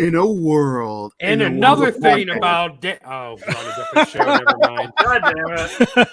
in a world. And another thing about we're on a different show. Never mind. God damn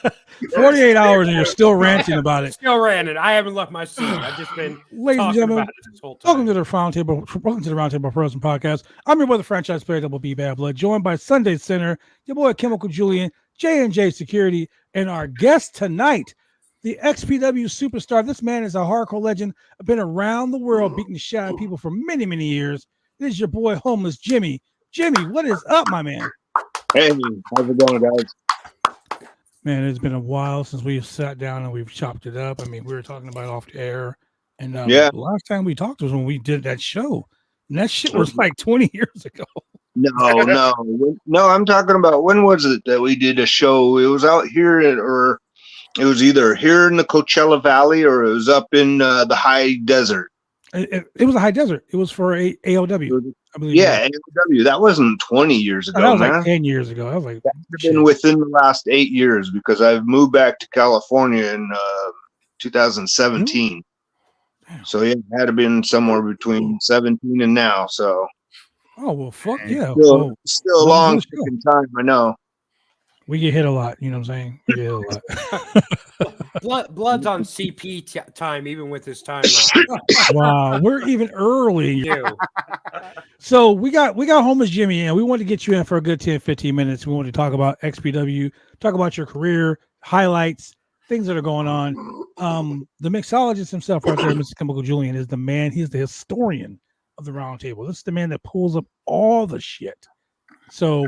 it. 48 hours and you're still ranting about it. Still ranting. I haven't left my seat. I've just been Ladies and talking gentlemen, about it this whole time. welcome to the Roundtable Frozen Podcast. I'm your brother, franchise player, Double B Bad Blood, joined by Sunday Center, your boy Chemical Julian, J&J Security, and our guest tonight, the XPW superstar. This man is a hardcore legend. I've been around the world beating the shit out of people for many, many years. This is your boy, Homeless Jimmy. Jimmy, what is up, my man? Hey, how's it going, guys? Man, it's been a while since we've sat down and we've chopped it up. I mean, we were talking about it off the air. And the last time we talked was when we did that show. And that shit was like 20 years ago. No. I'm talking about, when was it that we did a show? It was out here, or it was either here in the Coachella Valley or it was up in the high desert. It was a high desert. It was for AOW, I believe. Yeah, AOW. That wasn't 20 years ago. That was like 10 years ago. I was like, that's been within the last 8 years because I've moved back to California in 2017. Damn. So yeah, it had to been somewhere between 17 and now. So. Oh well, fuck yeah. Still a long fucking time. I know. We get hit a lot, you know what I'm saying? We get hit a lot. Blood's on CP time, even with his time. Wow, we're even early. So we got Homeless Jimmy, and we wanted to get you in for a good 10, 15 minutes. We wanted to talk about XPW, talk about your career, highlights, things that are going on. The mixologist himself right there, Mr. Chemical Julian, is the man. He's the historian of the Roundtable. This is the man that pulls up all the shit. So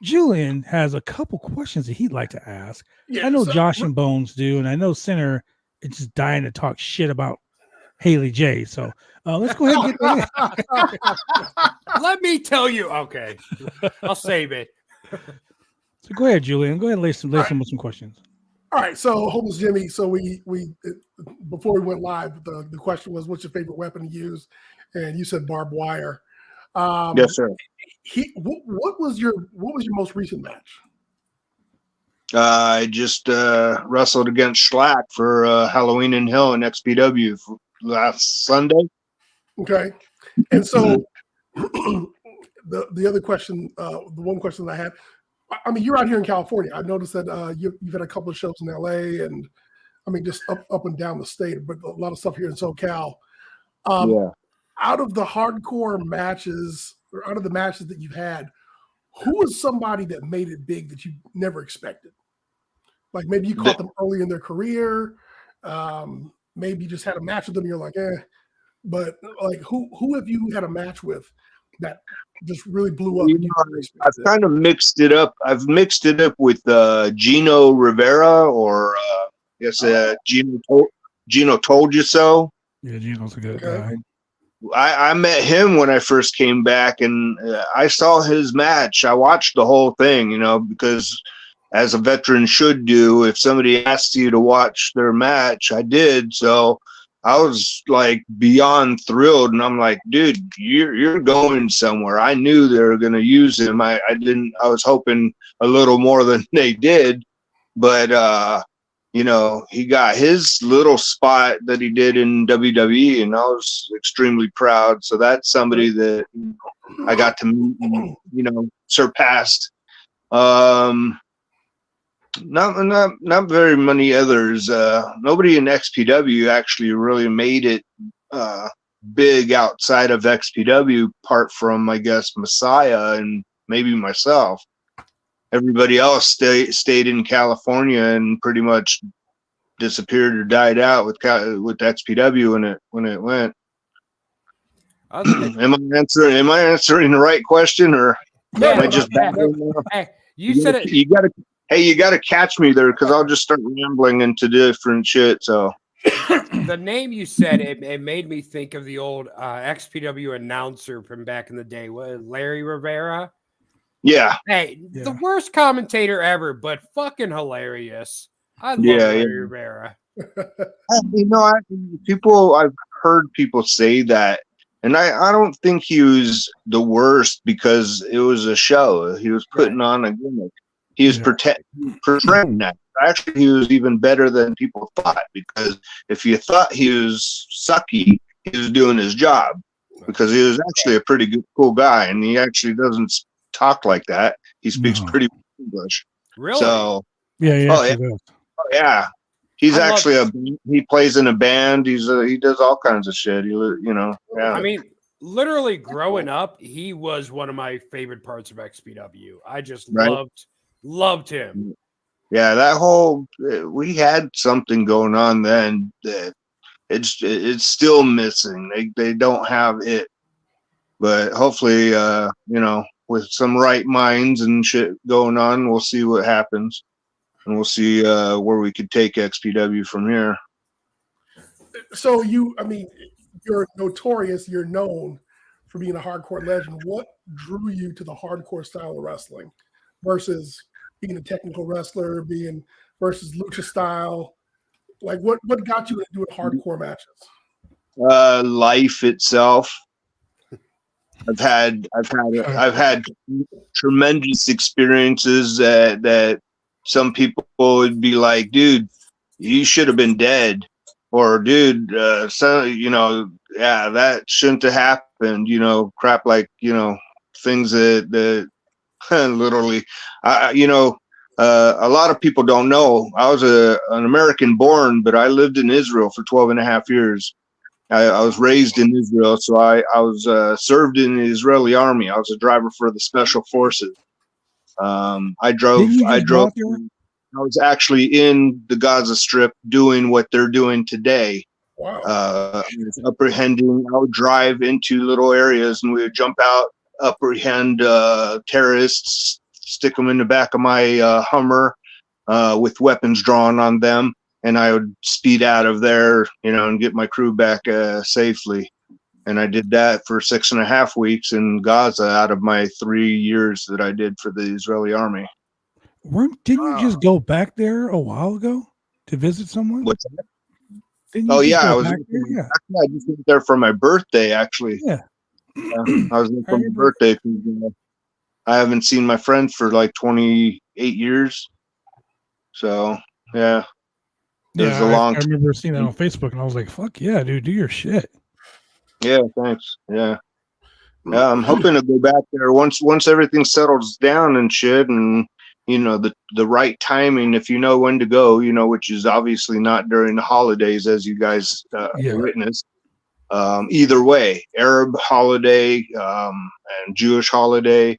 Julian has a couple questions that he'd like to ask. Yeah, I know Josh and Bones do, and I know Center is just dying to talk shit about Haley J. So let's go ahead and get that in. Let me tell you. Okay, I'll save it. So go ahead, Julian. Go ahead and lay some with some questions. All right. So Homeless Jimmy. So we before we went live, the question was, what's your favorite weapon to use? And you said barbed wire. Yes, sir. What was your most recent match? I just wrestled against Schlack for Halloween in Hell in XPW last Sunday. Okay, and so the other question, the one question that I had, I mean, you're out here in California. I've noticed that you've had a couple of shows in LA, and I mean, just up and down the state, but a lot of stuff here in SoCal. Out of the hardcore matches, or out of the matches that you've had, who was somebody that made it big that you never expected? Like maybe you caught them early in their career, maybe you just had a match with them and you're like, but like who have you had a match with that just really blew up? I've kind of mixed it up. I've mixed it up with Gino Rivera, or Gino Told You So. Yeah, Gino's a good guy. I met him when I first came back, and I saw his match. I watched the whole thing, because as a veteran should do, if somebody asks you to watch their match, I did. So I was like beyond thrilled, and I'm like, dude, you're going somewhere. I knew they were going to use him. I was hoping a little more than they did, but he got his little spot that he did in WWE, and I was extremely proud. So that's somebody that I got to meet and, surpassed. Not very many others. Nobody in XPW actually really made it big outside of XPW, apart from, I guess, Messiah and maybe myself. Everybody else stayed in California and pretty much disappeared or died out with XPW when it went. Am I answering the right question, or am I just Hey, you said it. You gotta catch me there, because I'll just start rambling into different shit. So the name you said, it made me think of the old XPW announcer from back in the day. What, Larry Rivera? Yeah. Hey, the worst commentator ever, but fucking hilarious. I love Larry Rivera. I've heard people say that, and I don't think he was the worst, because it was a show. He was putting on a gimmick. He was portraying that. Actually, he was even better than people thought, because if you thought he was sucky, he was doing his job. because he was actually a pretty good, cool guy, and he actually doesn't talk like that. He speaks pretty English. Really? So yeah. Oh, yeah. He's actually he plays in a band. He does all kinds of shit. Yeah. I mean, literally growing up, he was one of my favorite parts of XPW. I just loved him. Yeah, that whole we had something going on then that it's still missing. They don't have it, but hopefully, with some right minds and shit going on, we'll see what happens, and we'll see where we could take XPW from here. So you're notorious. You're known for being a hardcore legend. What drew you to the hardcore style of wrestling versus being a technical wrestler, versus lucha style? Like what got you into doing hardcore matches? Life itself. I've had tremendous experiences that some people would be like, dude, you should have been dead, or dude, that shouldn't have happened. Crap like things that literally, a lot of people don't know. I was an American born, but I lived in Israel for 12 and a half years. I was raised in Israel, so I was served in the Israeli army. I was a driver for the special forces. I drove. I was actually in the Gaza Strip doing what they're doing today. Wow. I was apprehending. I would drive into little areas, and we would jump out, apprehend terrorists, stick them in the back of my Hummer with weapons drawn on them, and I would speed out of there, and get my crew back safely. And I did that for 6.5 weeks in Gaza out of my 3 years that I did for the Israeli army. Didn't you just go back there a while ago to visit someone? What's that? I was. Actually, I just went there for my birthday. Actually, yeah. I was there for my birthday. I haven't seen my friend for like 28 years. So yeah, it was a long. I remember seeing that on Facebook, and I was like, "Fuck yeah, dude, do your shit." Yeah, thanks. Yeah, I'm hoping to go back there once everything settles down and shit, and the right timing, if you know when to go, which is obviously not during the holidays, as you guys witnessed. Either way, Arab holiday and Jewish holiday,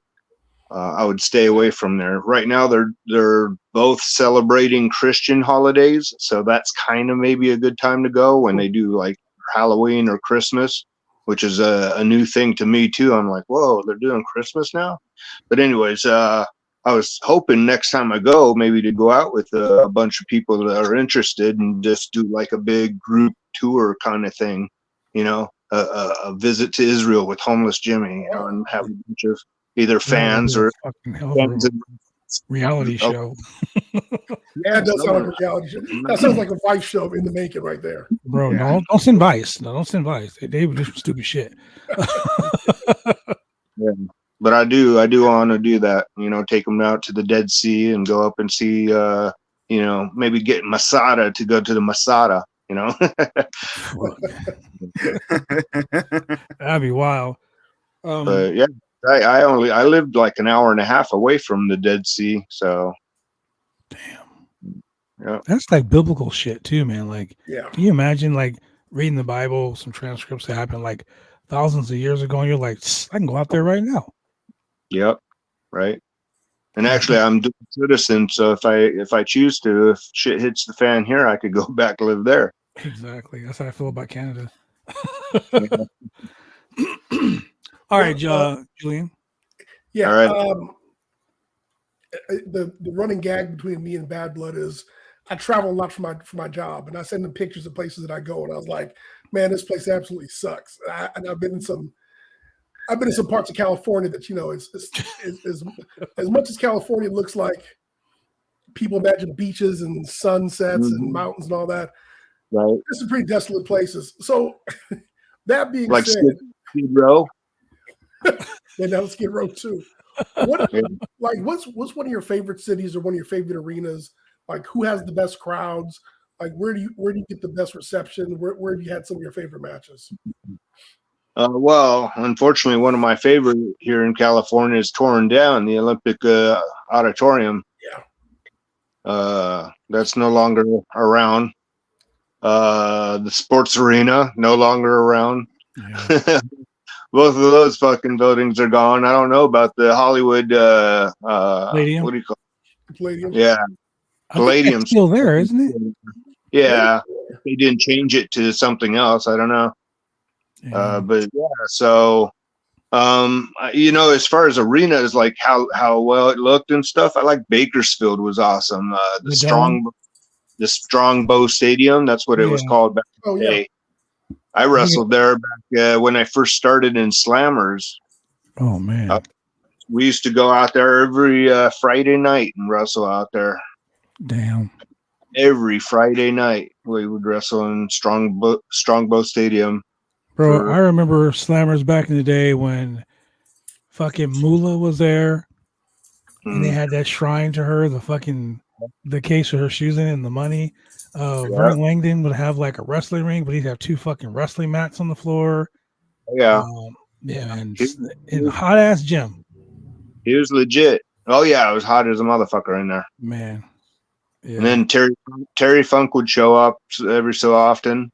I would stay away from there. Right now, they're both celebrating Christian holidays, so that's kind of maybe a good time to go when they do like Halloween or Christmas, which is a new thing to me too. I'm like, whoa, they're doing Christmas now. But anyways, I was hoping next time I go, maybe to go out with a bunch of people that are interested and just do like a big group tour kind of thing, a visit to Israel with Homeless Jimmy, and have a bunch of either fans or fans reality show. Yeah, it does sound like a reality show. That sounds like a Vice show in the making right there. Bro, no, don't send Vice. No, don't send Vice. They would do some stupid shit. Yeah. But I do want to do that, take them out to the Dead Sea and go up and see, maybe get Masada to go to the Masada, That'd be wild. But yeah, I lived like an hour and a half away from the Dead Sea, so. Damn. Yeah. That's like biblical shit too, man. Like, yeah. Can you imagine like reading the Bible, some transcripts that happened like thousands of years ago, and you're like, I can go out there right now. Yep. Right. And actually, I'm a citizen, so if I choose to, if shit hits the fan here, I could go back and live there. Exactly. That's how I feel about Canada. Yeah. All right, Julian. Yeah. All right. The running gag between me and Bad Blood is I travel a lot for my job, and I send them pictures of places that I go, and I was like, man, this place absolutely sucks. And I've been in some parts of California that is as much as California looks like people imagine beaches and sunsets and mountains and all that. Right. There's some pretty desolate places. So that being like said, Skid Row. and that was Skid Row too. What's one of your favorite cities or one of your favorite arenas? Like, who has the best crowds? Like, where do you get the best reception? Where have you had some of your favorite matches? Well, unfortunately, one of my favorite here in California is torn down, the Olympic Auditorium. Yeah. That's no longer around. The sports arena, no longer around. Yeah. Both of those fucking buildings are gone. I don't know about the Hollywood Palladium? what do you call it? Palladium. Yeah. Palladium's still there, isn't it? Yeah. They didn't change it to something else. I don't know. Yeah. But yeah, so as far as arenas, like how well it looked and stuff, I like Bakersfield was awesome. The Strongbow Stadium, that's what it was called back in the day. I wrestled there back when I first started in Slammers. Oh man. We used to go out there every Friday night and wrestle out there. Damn. Every Friday night we would wrestle in Strongbow Stadium. Bro, I remember Slammers back in the day when fucking Moolah was there, and they had that shrine to her, the case with her shoes in it and the money. Vern Langdon would have like a wrestling ring, but he'd have 2 fucking wrestling mats on the floor. Yeah. And in hot ass gym. He was legit. Oh yeah, it was hot as a motherfucker in there. Man. Yeah. And then Terry Funk would show up every so often.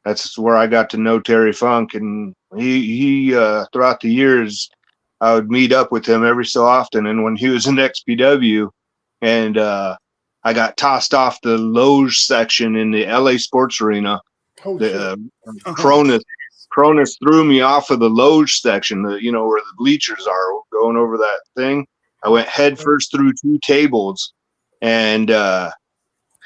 That's where I got to know Terry Funk, and he throughout the years, I would meet up with him every so often. And when he was in XPW, and I got tossed off the loge section in the LA Sports Arena, Cronus threw me off of the loge section, where the bleachers are, going over that thing. I went head first through 2 tables, and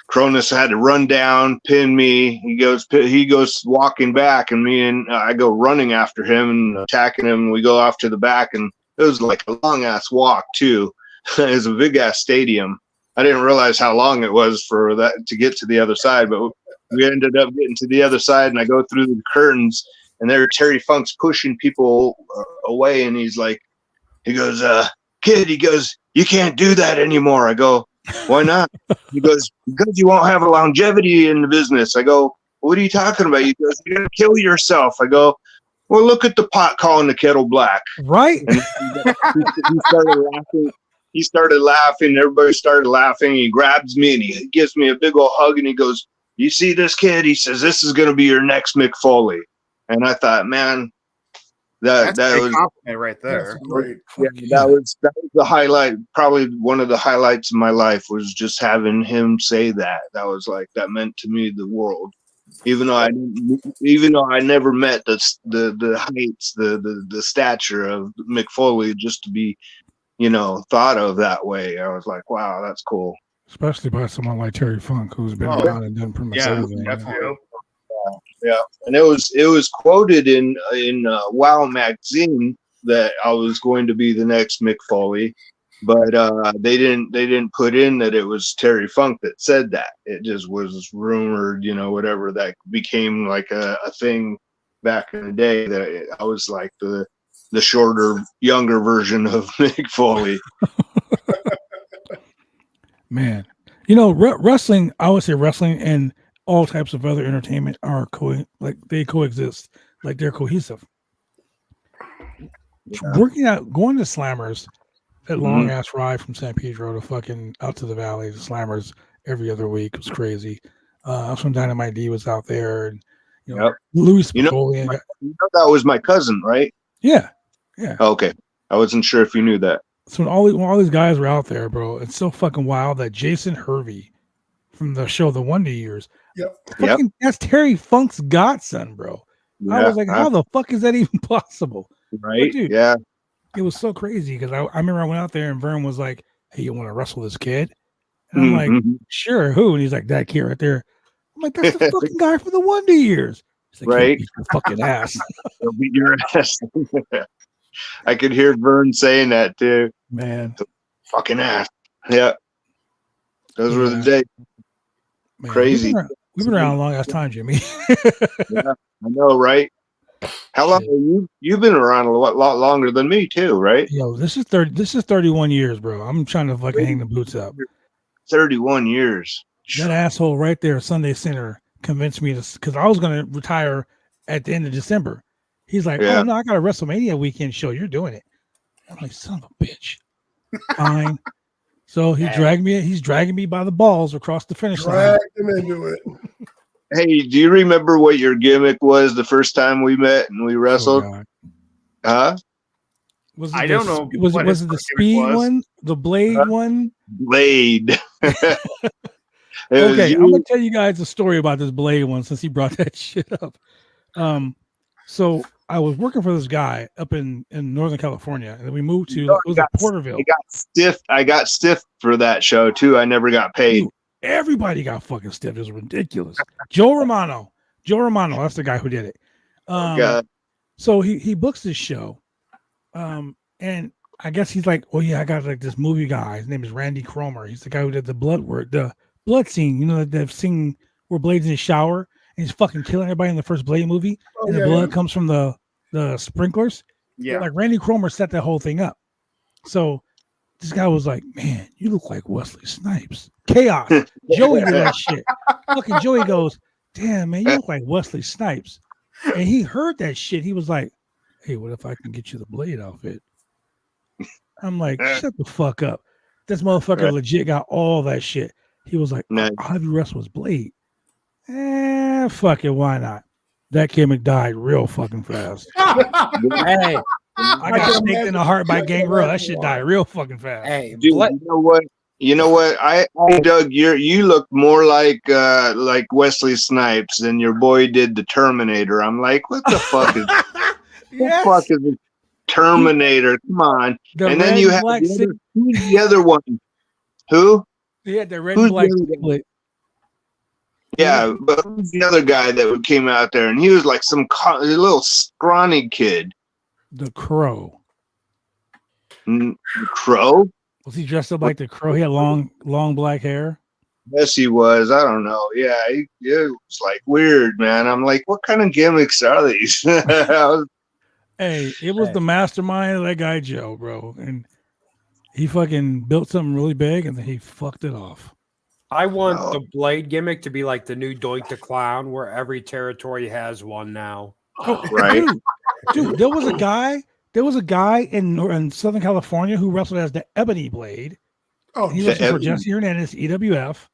Cronus had to run down, pin me. He goes walking back, and I go running after him and attacking him. And we go off to the back, and it was like a long ass walk too. It was a big ass stadium. I didn't realize how long it was for that to get to the other side, but we ended up getting to the other side, and I go through the curtains, and there Terry Funk's pushing people away, and he goes, kid, he goes, you can't do that anymore. I go, why not? He goes, because you won't have a longevity in the business. I go, what are you talking about? He goes, you're going to kill yourself. I go, well, look at the pot calling the kettle black. Right. And he started laughing. He started laughing. Everybody started laughing. He grabs me and he gives me a big old hug, and he goes, you see this kid? He says, this is going to be your next Mick Foley. And I thought, man, that was right there. Great. Yeah, that was the highlight. Probably one of the highlights of my life was just having him say that. That was like, that meant to me the world. Even though I never met the heights, the stature of Mick Foley, just to be, thought of that way, I was like, wow, that's cool. Especially by someone like Terry Funk, who's been around and done pretty much everything. Yeah, and it was quoted in Wow magazine that I was going to be the next Mick Foley, but they didn't put in that it was Terry Funk that said that. It just was rumored, whatever, that became like a thing back in the day, that I was like the shorter, younger version of Mick Foley. Man, wrestling, I would say wrestling and all types of other entertainment are they coexist, like they're cohesive. Yeah. Going to Slammers, that long ass ride from San Pedro to fucking out to the valley to Slammers every other week was crazy. Some Dynamite D was out there, and Louis Napoleon. That was my cousin, right? Yeah. Okay, I wasn't sure if you knew that. So when all these guys were out there, bro, it's so fucking wild that Jason Hervey from the show The Wonder Years. Yep. That's Terry Funk's godson, bro. Yeah, I was like, how the fuck is that even possible? Right? But dude, yeah. It was so crazy because I remember I went out there and Vern was like, hey, you want to wrestle this kid? And I'm like, sure, who? And he's like, that kid right there. I'm like, that's the fucking guy from The Wonder Years. He's like, right? Beat your fucking ass. He'll beat your ass. I could hear Vern saying that too. Man. Fucking ass. Yeah. Those were the days. Man, crazy. We've been around a long ass time, Jimmy. Yeah, I know, right? How long have you've been around a lot longer than me too, right? Yo, this is 31 years, bro. I'm trying to fucking hang the boots up. 31 years. That asshole right there, Sunday Center, convinced me to, because I was gonna retire at the end of December. He's like, Yeah. oh no, I got a WrestleMania weekend show. You're doing it. I'm like, son of a bitch. Fine. So he's dragging me by the balls across the finish line. Dragged him into it. Hey, do you remember what your gimmick was the first time we met and we wrestled? Oh, Huh? Was it I don't know. Was what it his the first gimmick speed was. one? The blade one? Blade. Okay, I'm gonna tell you guys a story about this blade one since he brought that shit up. So I was working for this guy up in Northern California, and then we moved to Porterville. I got stiff for that show too. I never got paid. Dude, everybody got fucking stiff. It was ridiculous. Joe Romano, that's the guy who did it. God. So he books this show, and I guess he's like, oh yeah, I got like this movie guy. His name is Randy Cromer. He's the guy who did the blood scene. You know that scene where Blade's in the shower and he's fucking killing everybody in the first Blade movie, and the blood comes from the sprinklers. Yeah. Like Randy Cromer set that whole thing up. So this guy was like, man, you look like Wesley Snipes. Chaos. Joey did that shit. Fucking Joey goes, damn, man, you look like Wesley Snipes. And he heard that shit. He was like, hey, what if I can get you the Blade outfit? I'm like, shut the fuck up. This motherfucker legit got all that shit. He was like, I'll have you wrestle with Blade. Fuck it, why not? That gimmick died real fucking fast. Hey, I got staked in the heart by Gangrel. That shit died real fucking fast. hey, Dude, you know what? I Doug, you look more like Wesley Snipes than your boy did the Terminator. I'm like, what the fuck is Yes. what the fuck is the Terminator? Come on. And then you have who's the other one? Who? He had the red Who's and black the other split. Yeah, but who's the other guy that came out there and he was like some little scrawny kid? The Crow. Crow? Was he dressed up like the Crow? He had long black hair. Yes, he was. I don't know. Yeah, it was like weird, man. I'm like, what kind of gimmicks are these? Hey, it was the mastermind of that guy Joe, bro, and he fucking built something really big, and then he fucked it off. I want the Blade gimmick to be like the new Doink the Clown, where every territory has one now. Right. Dude, there was a guy in Southern California who wrestled as the Ebony Blade. Oh, He wrestled for Jesse Hernandez, EWF.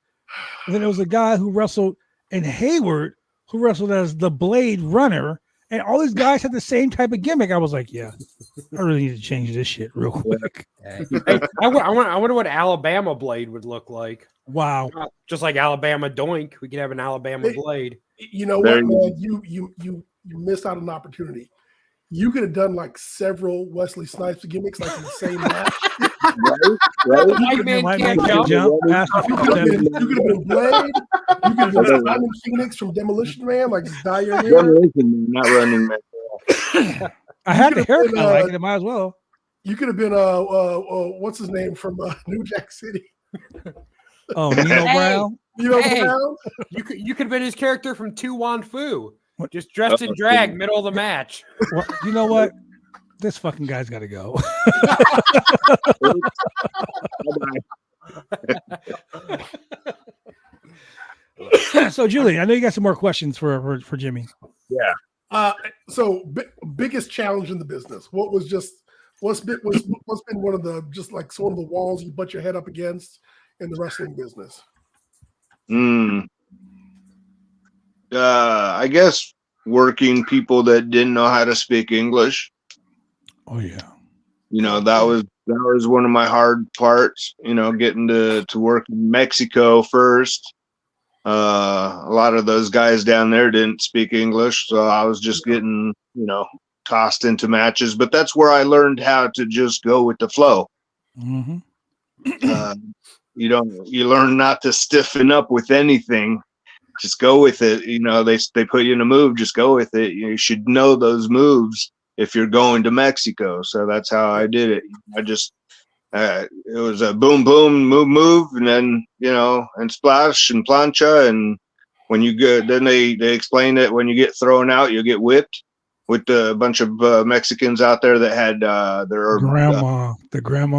And then there was a guy who wrestled in Hayward who wrestled as the Blade Runner. And all these guys had the same type of gimmick. I was like, yeah, I really need to change this shit real quick. Hey, I wonder what Alabama Blade would look like. Wow. Just like Alabama Doink, we could have an Alabama Blade. You know what, man? You missed out on an opportunity. You could have done like several Wesley Snipes gimmicks like in the same match. White man can't jump. You could have been Blade. You could have been Simon Phoenix from Demolition Man, like just dye your hair. Demolition Man, not Running Man. I had the haircut like it. I might as well. You could have been what's his name from New Jack City? Oh, Nino Brown. Brown. You could have been his character from Tu Wan Fu, just dressed in drag, middle of the match. Well, you know what? This fucking guy's got to go. So, Julie, I know you got some more questions for Jimmy. Yeah. So biggest challenge in the business. What's been one of the just like some of the walls you butt your head up against in the wrestling business? I guess working people that didn't know how to speak English. Oh yeah. You know, that was one of my hard parts, you know, getting to work in Mexico first. A lot of those guys down there didn't speak English, so I was just getting, you know, tossed into matches, but that's where I learned how to just go with the flow. Mm-hmm. You learn not to stiffen up with anything. Just go with it. You know, they put you in a move, just go with it. You should know those moves if you're going to Mexico. So that's how I did it. I just, it was a boom, boom, move, and then, you know, and splash and plancha. And when you get, then they explain that when you get thrown out, you'll get whipped with a bunch of Mexicans out there that had their grandma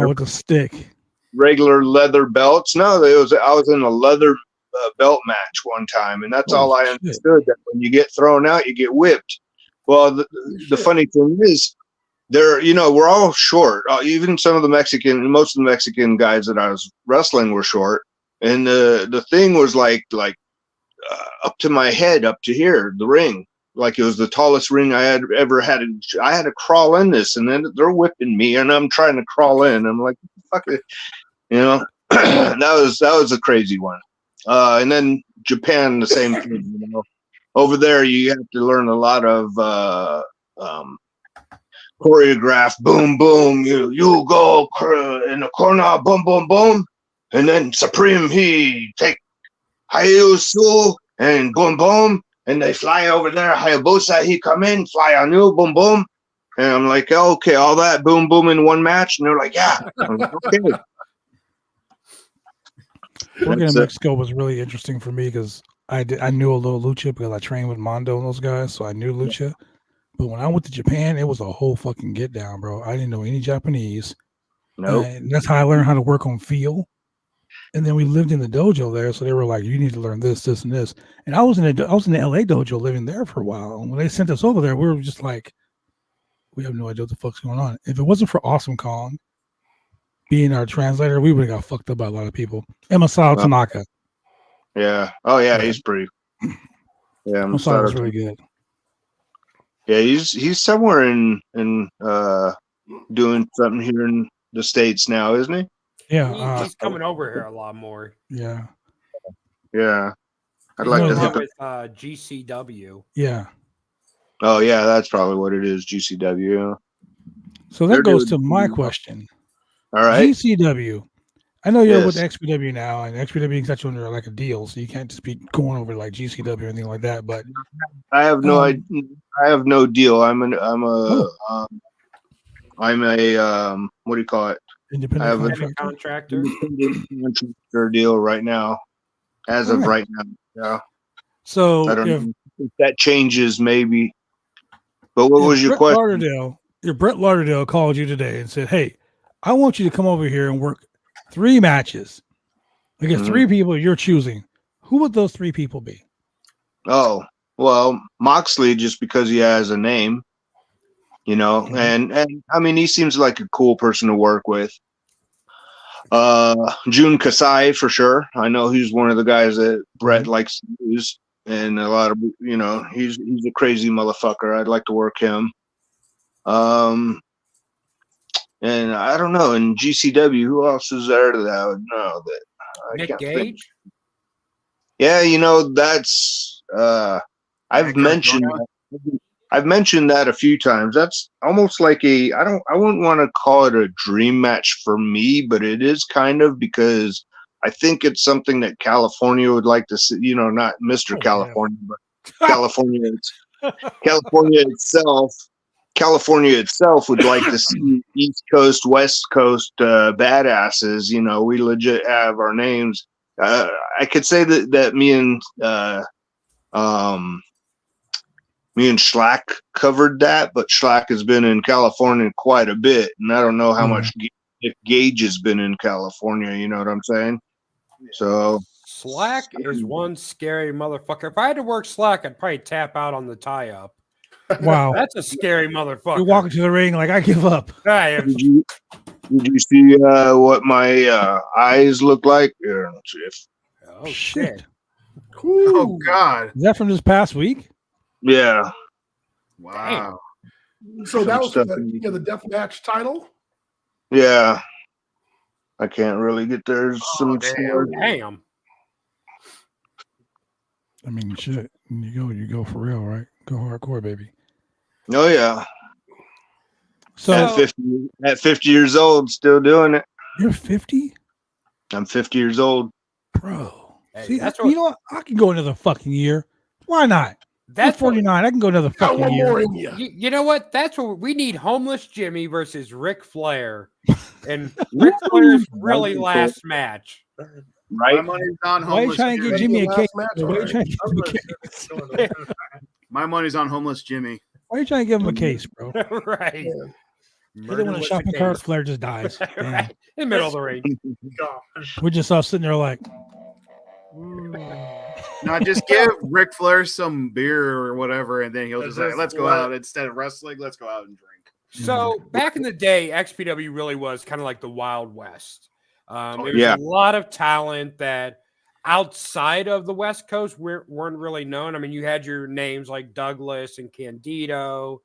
with the stick. Regular leather belts. No, I was in a leather belt match one time, and that's all I understood. That when you get thrown out, you get whipped. Well, the funny thing is, we're all short. Even some of most of the Mexican guys that I was wrestling were short, and the thing was like up to my head, up to here, the ring. Like it was the tallest ring I had ever had. I had to crawl in this, and then they're whipping me, and I'm trying to crawl in. I'm like, fuck it, that was a crazy one. And then Japan, the same thing. Over there, you have to learn a lot of choreographed boom boom. You go in the corner, boom boom boom, and then Supreme he take Hayusu and boom boom. And they fly over there. Hayabusa, he come in, fly on you, boom, boom. And I'm like, okay, all that boom, boom in one match. And they're like, yeah. I'm like, okay. Working in Mexico was really interesting for me because I knew a little lucha because I trained with Mondo and those guys, so I knew lucha. But when I went to Japan, it was a whole fucking get down, bro. I didn't know any Japanese. Nope. And that's how I learned how to work on feel. And then we lived in the dojo there, so they were like, "You need to learn this, this, and this." And I was in the LA dojo living there for a while. And when they sent us over there, we were just like, "We have no idea what the fuck's going on." If it wasn't for Awesome Kong being our translator, we would have got fucked up by a lot of people. Masato Tanaka. Yeah. Oh yeah, he's pretty. Yeah, Masato was really good. Yeah, he's somewhere in doing something here in the States now, isn't he? Yeah, he's coming over here a lot more. Yeah. I'd like to hit with GCW. Yeah. Oh yeah, that's probably what it is. GCW. So that goes to my question. All right. GCW. I know you're with XPW now, and XPW got you under like a deal, so you can't just be going over like GCW or anything like that. But I have no I have no deal. I'm a what do you call it? Independent contractor. Contractor deal right now, as of right now. Yeah. So I don't know if that changes, maybe. But what was your question? Brett Lauderdale called you today and said, "Hey, I want you to come over here and work 3 matches against 3 people you're choosing. Who would those 3 people be?" Oh, well, Moxley, just because he has a name. And I mean, he seems like a cool person to work with. Jun Kasai for sure. I know he's one of the guys that Brett likes to use, and a lot of he's a crazy motherfucker. I'd like to work him. And I don't know. In GCW, who else is there that I would know that I Nick can't Gage? think. Yeah, that's I've mentioned that a few times. That's almost like I wouldn't want to call it a dream match for me, but it is kind of, because I think it's something that California would like to see, not Mr. California, but California itself would like to see East Coast, West Coast badasses. We legit have our names. I could say that me and Schlack covered that, but Schlack has been in California quite a bit, and I don't know how much Gage has been in California. You know what I'm saying? So Slack is one scary motherfucker. If I had to work Slack, I'd probably tap out on the tie-up. Wow, that's a scary motherfucker. You're walking to the ring like, I give up. Did you see what my eyes look like? Oh shit! Oh God! Is that from this past week? Yeah. Wow. So that was the death match title? Yeah. I can't really get there. Damn. I mean, shit. You go for real, right? Go hardcore, baby. Oh yeah. So at 50 years old, still doing it. You're 50? I'm 50 years old. Bro. Hey, see, you know what? I can go another fucking year. Why not? That's 49. I can go another fucking year. You know what? That's what we need. Homeless Jimmy versus Ric Flair, and Ric Flair's really last match. Right? My money's on Why are you Homeless trying to Jimmy. give Jimmy a case? My money's on Homeless Jimmy. Why are you trying to give him a case, bro? Right. Hit him with a shopping cart. Flair just dies. Right. In the middle of the ring. We're just all sitting there like. Not just give Ric Flair some beer or whatever, and then he'll just say, let's go out instead of wrestling. Let's go out and drink. So back in the day, XPW really was kind of like the Wild West. There was Yeah. a lot of talent that outside of the West Coast weren't really known. I mean, you had your names like Douglas and Candido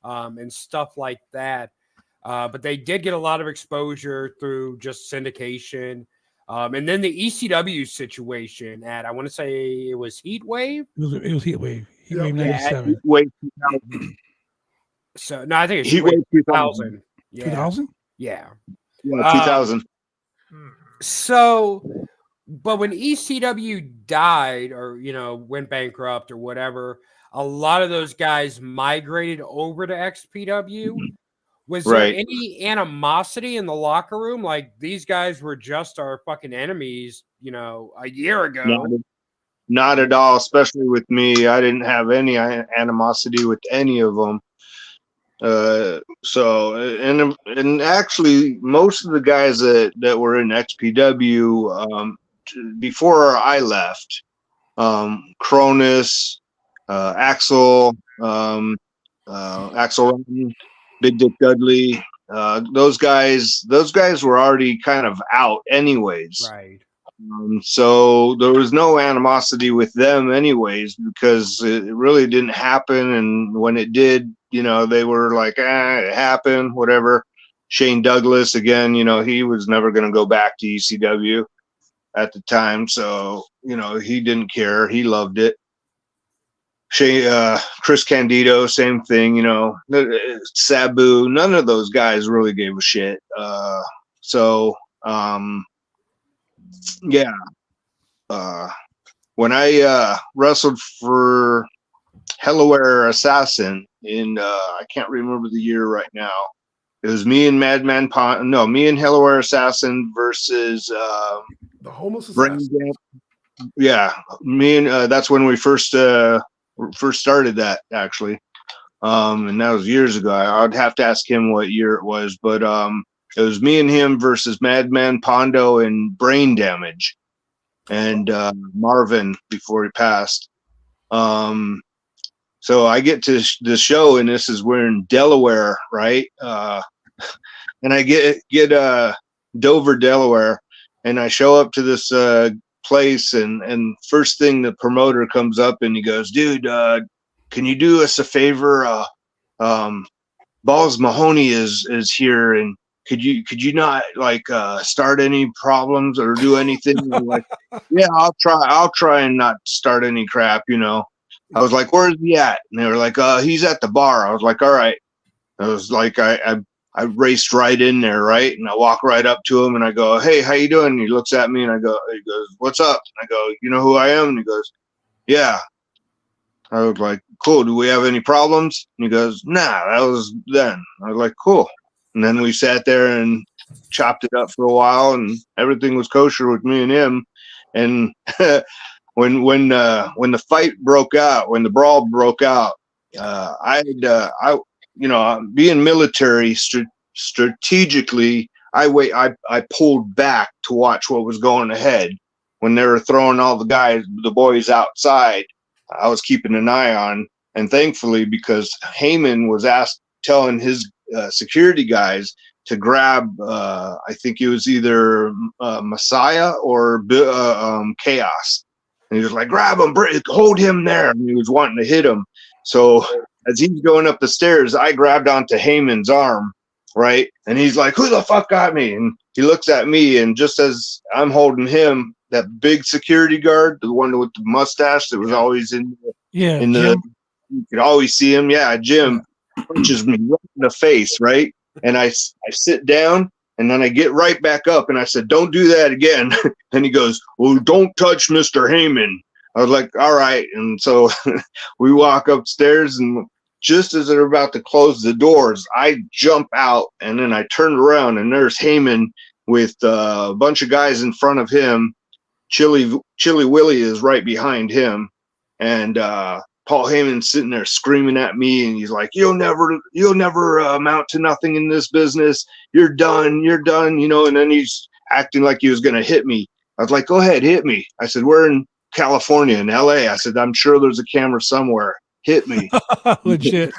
and stuff like that. But they did get a lot of exposure through just syndication. And then the ECW situation at, I want to say it was Heat Wave. It was Heat Wave. Heat Yeah. Wave 97. Wait, So no, I think it's Heat Heat Wave Wave 2000. 2000? Yeah. yeah, 2000. So, but when ECW died or, went bankrupt or whatever, a lot of those guys migrated over to XPW. Was there Right. any animosity in the locker room? Like, these guys were just our fucking enemies, a year ago. Not at all, especially with me. I didn't have any animosity with any of them. So, and actually, most of the guys that were in XPW before I left, Cronus, Axel, Axel Ryan, Big Dick Dudley, those guys were already kind of out anyways. Right. So there was no animosity with them anyways, because it really didn't happen. And when it did, they were like, it happened, whatever. Shane Douglas, again, he was never going to go back to ECW at the time. So, he didn't care. He loved it. Chris Candido, same thing, Sabu, none of those guys really gave a shit. Yeah. When I wrestled for Hellaware Assassin in I can't remember the year right now. It was me and me and Hellaware Assassin versus The homeless Brain assassin. Dam- yeah, me and that's when we first started that, actually. And that was years ago. I'd have to ask him what year it was, but it was me and him versus Madman Pondo and Brain Damage, and Marvin before he passed. So I get to the show, and we're in Delaware, right? And I get Dover, Delaware, and I show up to this place, and first thing the promoter comes up and he goes, dude, can you do us a favor? Balls Mahoney is here, and could you not start any problems or do anything? I'm like, yeah, I'll try and not start any crap, I was like, where's he at? And they were like, he's at the bar. I was like, all right. I was like, I raced right in there, right? And I walk right up to him and I go, hey, how you doing? And he looks at me and he goes, what's up? And I go, you know who I am? And he goes, yeah. I was like, cool. Do we have any problems? And he goes, nah, that was then. I was like, cool. And then we sat there and chopped it up for a while, and everything was kosher with me and him. And when the fight broke out, when the brawl broke out, being military, strategically, I pulled back to watch what was going ahead. When they were throwing all the boys outside, I was keeping an eye on, and thankfully, because Heyman was telling his security guys to grab, I think it was either Messiah or Chaos. And he was like, grab him, hold him there. And he was wanting to hit him. So as he's going up the stairs, I grabbed onto Heyman's arm, right? And he's like, who the fuck got me? And he looks at me, and just as I'm holding him, that big security guard, the one with the mustache that was always you could always see him. Yeah, Jim punches me right in the face, right? And I sit down, and then I get right back up, and I said, don't do that again. And he goes, well, don't touch Mr. Heyman. I was like, all right. And so we walk upstairs, and just as they're about to close the doors, I jump out, and then I turned around, and there's Heyman with a bunch of guys in front of him. Chili Willie is right behind him, and Paul Heyman's sitting there screaming at me, and he's like, you'll never amount to nothing in this business. You're done, and then he's acting like he was going to hit me. I was like, go ahead, hit me. I said, we're in California, in LA. I said, I'm sure there's a camera somewhere. Hit me. Legit.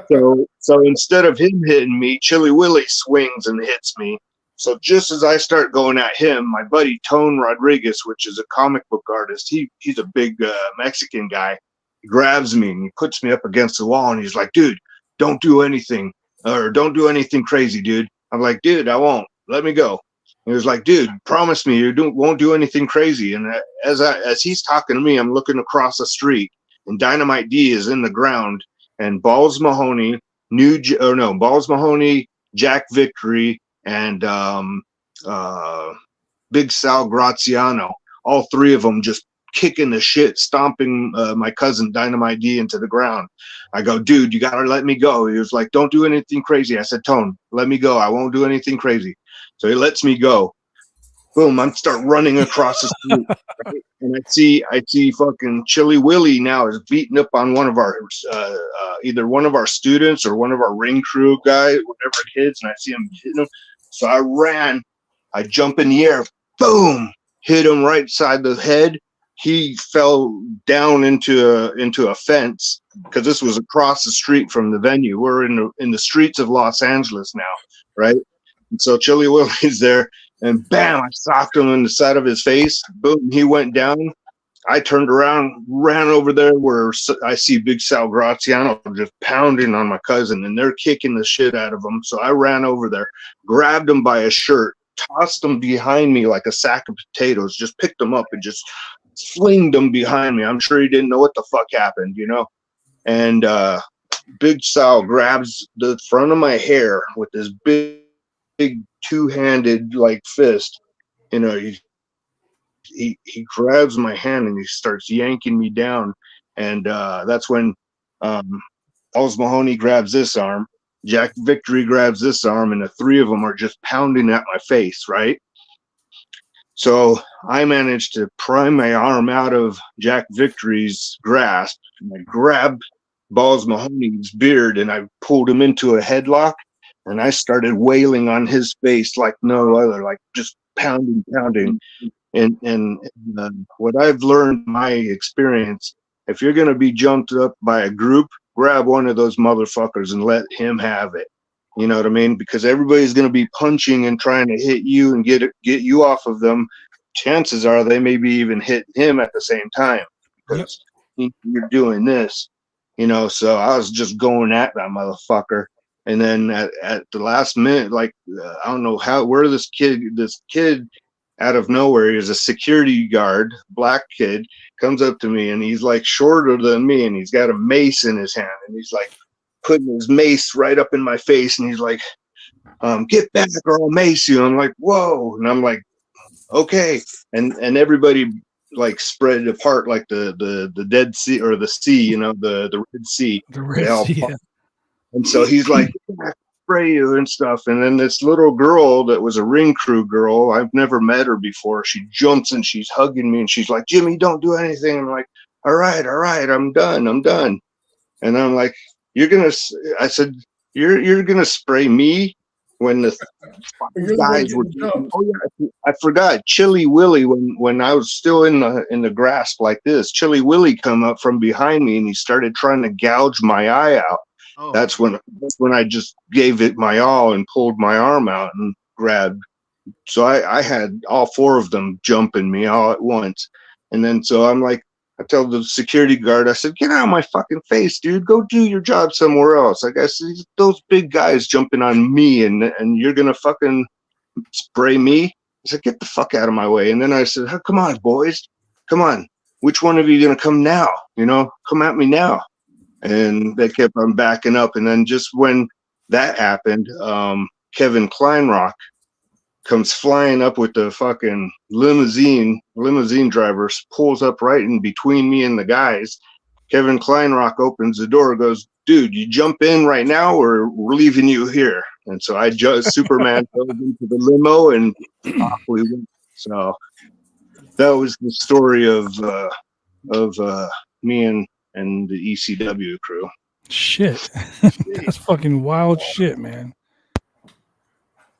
So instead of him hitting me, Chili Willie swings and hits me. So just as I start going at him, my buddy Tone Rodriguez, which is a comic book artist, he's a big Mexican guy, he grabs me and he puts me up against the wall and he's like, dude, don't do anything, or don't do anything crazy, dude. I'm like, dude, I won't. Let me go. He was like, dude, promise me you won't do anything crazy. And as he's talking to me, I'm looking across the street and Dynamite D is in the ground and Balls Mahoney, Balls Mahoney, Jack Victory, and Big Sal Graziano, all three of them just kicking the shit, stomping my cousin Dynamite D into the ground. I go, dude, you gotta let me go. He was like, don't do anything crazy. I said, Tone, let me go. I won't do anything crazy. So he lets me go. Boom, I start running across the street. Right? And I see fucking Chili Willie now is beating up on one of our either one of our students or one of our ring crew guys, whatever kids, and I see him hitting him. So I ran, I jump in the air, boom, hit him right side the head. He fell down into a fence because this was across the street from the venue. We're in the streets of Los Angeles now, right? And so Chili Willie's there, and bam, I socked him in the side of his face. Boom, he went down. I turned around, ran over there where I see Big Sal Graziano just pounding on my cousin, and they're kicking the shit out of him. So I ran over there, grabbed him by his shirt, tossed him behind me like a sack of potatoes, just picked him up and just flinged him behind me. I'm sure he didn't know what the fuck happened, you know? And Big Sal grabs the front of my hair with his big two-handed like fist. You know, he grabs my hand and he starts yanking me down, and that's when Balls Mahoney grabs this arm, Jack Victory grabs this arm, and the three of them are just pounding at my face, right? So I managed to pry my arm out of Jack Victory's grasp, and I grabbed Balls Mahoney's beard and I pulled him into a headlock, and I started wailing on his face like no other, like just pounding. And what I've learned in my experience, if you're going to be jumped up by a group, grab one of those motherfuckers and let him have it. You know what I mean? Because everybody's going to be punching and trying to hit you and get you off of them. Chances are they may be even hit him at the same time because you're doing this. You know, so I was just going at that motherfucker. And then at the last minute, like, I don't know where this kid out of nowhere, he's a security guard, black kid, comes up to me and he's like shorter than me and he's got a mace in his hand and he's like putting his mace right up in my face and he's like, get back or I'll mace you. I'm like, whoa. And I'm like, okay. And everybody like spread apart like the Dead Sea or the sea, you know, the Red Sea. The Red Sea. Yeah. And so he's like, spray you and stuff. And then this little girl that was a ring crew girl, I've never met her before. She jumps and she's hugging me and she's like, Jimmy, don't do anything. I'm like, all right, I'm done. And I'm like, I said, you're gonna spray me when the guys were. Oh yeah, I forgot. Chili Willie, when I was still in the grasp like this, Chili Willie come up from behind me and he started trying to gouge my eye out. Oh. That's when I just gave it my all and pulled my arm out and grabbed. So I had all four of them jumping me all at once. And then so I'm like, I tell the security guard, I said, get out of my fucking face, dude. Go do your job somewhere else. Like I said, those big guys jumping on me and you're going to fucking spray me? I said, get the fuck out of my way. And then I said, oh, come on, boys. Come on. Which one of you going to come now? You know, come at me now. And they kept on backing up. And then just when that happened, Kevin Kleinrock comes flying up with the fucking limousine driver, pulls up right in between me and the guys. Kevin Kleinrock opens the door, goes, dude, you jump in right now or we're leaving you here. And so I just Superman fell into the limo and off we went. So that was the story of me and the ECW crew. Shit. That's fucking wild shit, man.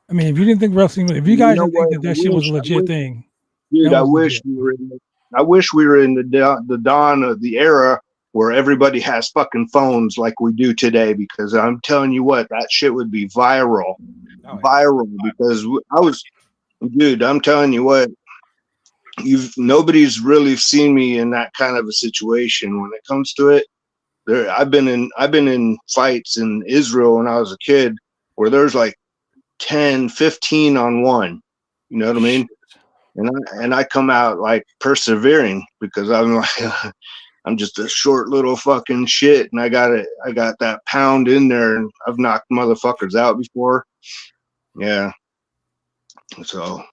I mean, if you didn't think wrestling, if you guys didn't think that shit was a legit thing. Dude, I wish we were in I wish we were in the dawn of the era where everybody has fucking phones like we do today, because I'm telling you what, that shit would be viral. Because dude, I'm telling you what, nobody's really seen me in that kind of a situation when it comes to it. I've been in fights in Israel when I was a kid where there's like 10, 15 on one. You know what I mean? And I come out like persevering, because I'm like I'm just a short little fucking shit, and I got that pound in there, and I've knocked motherfuckers out before. Yeah. So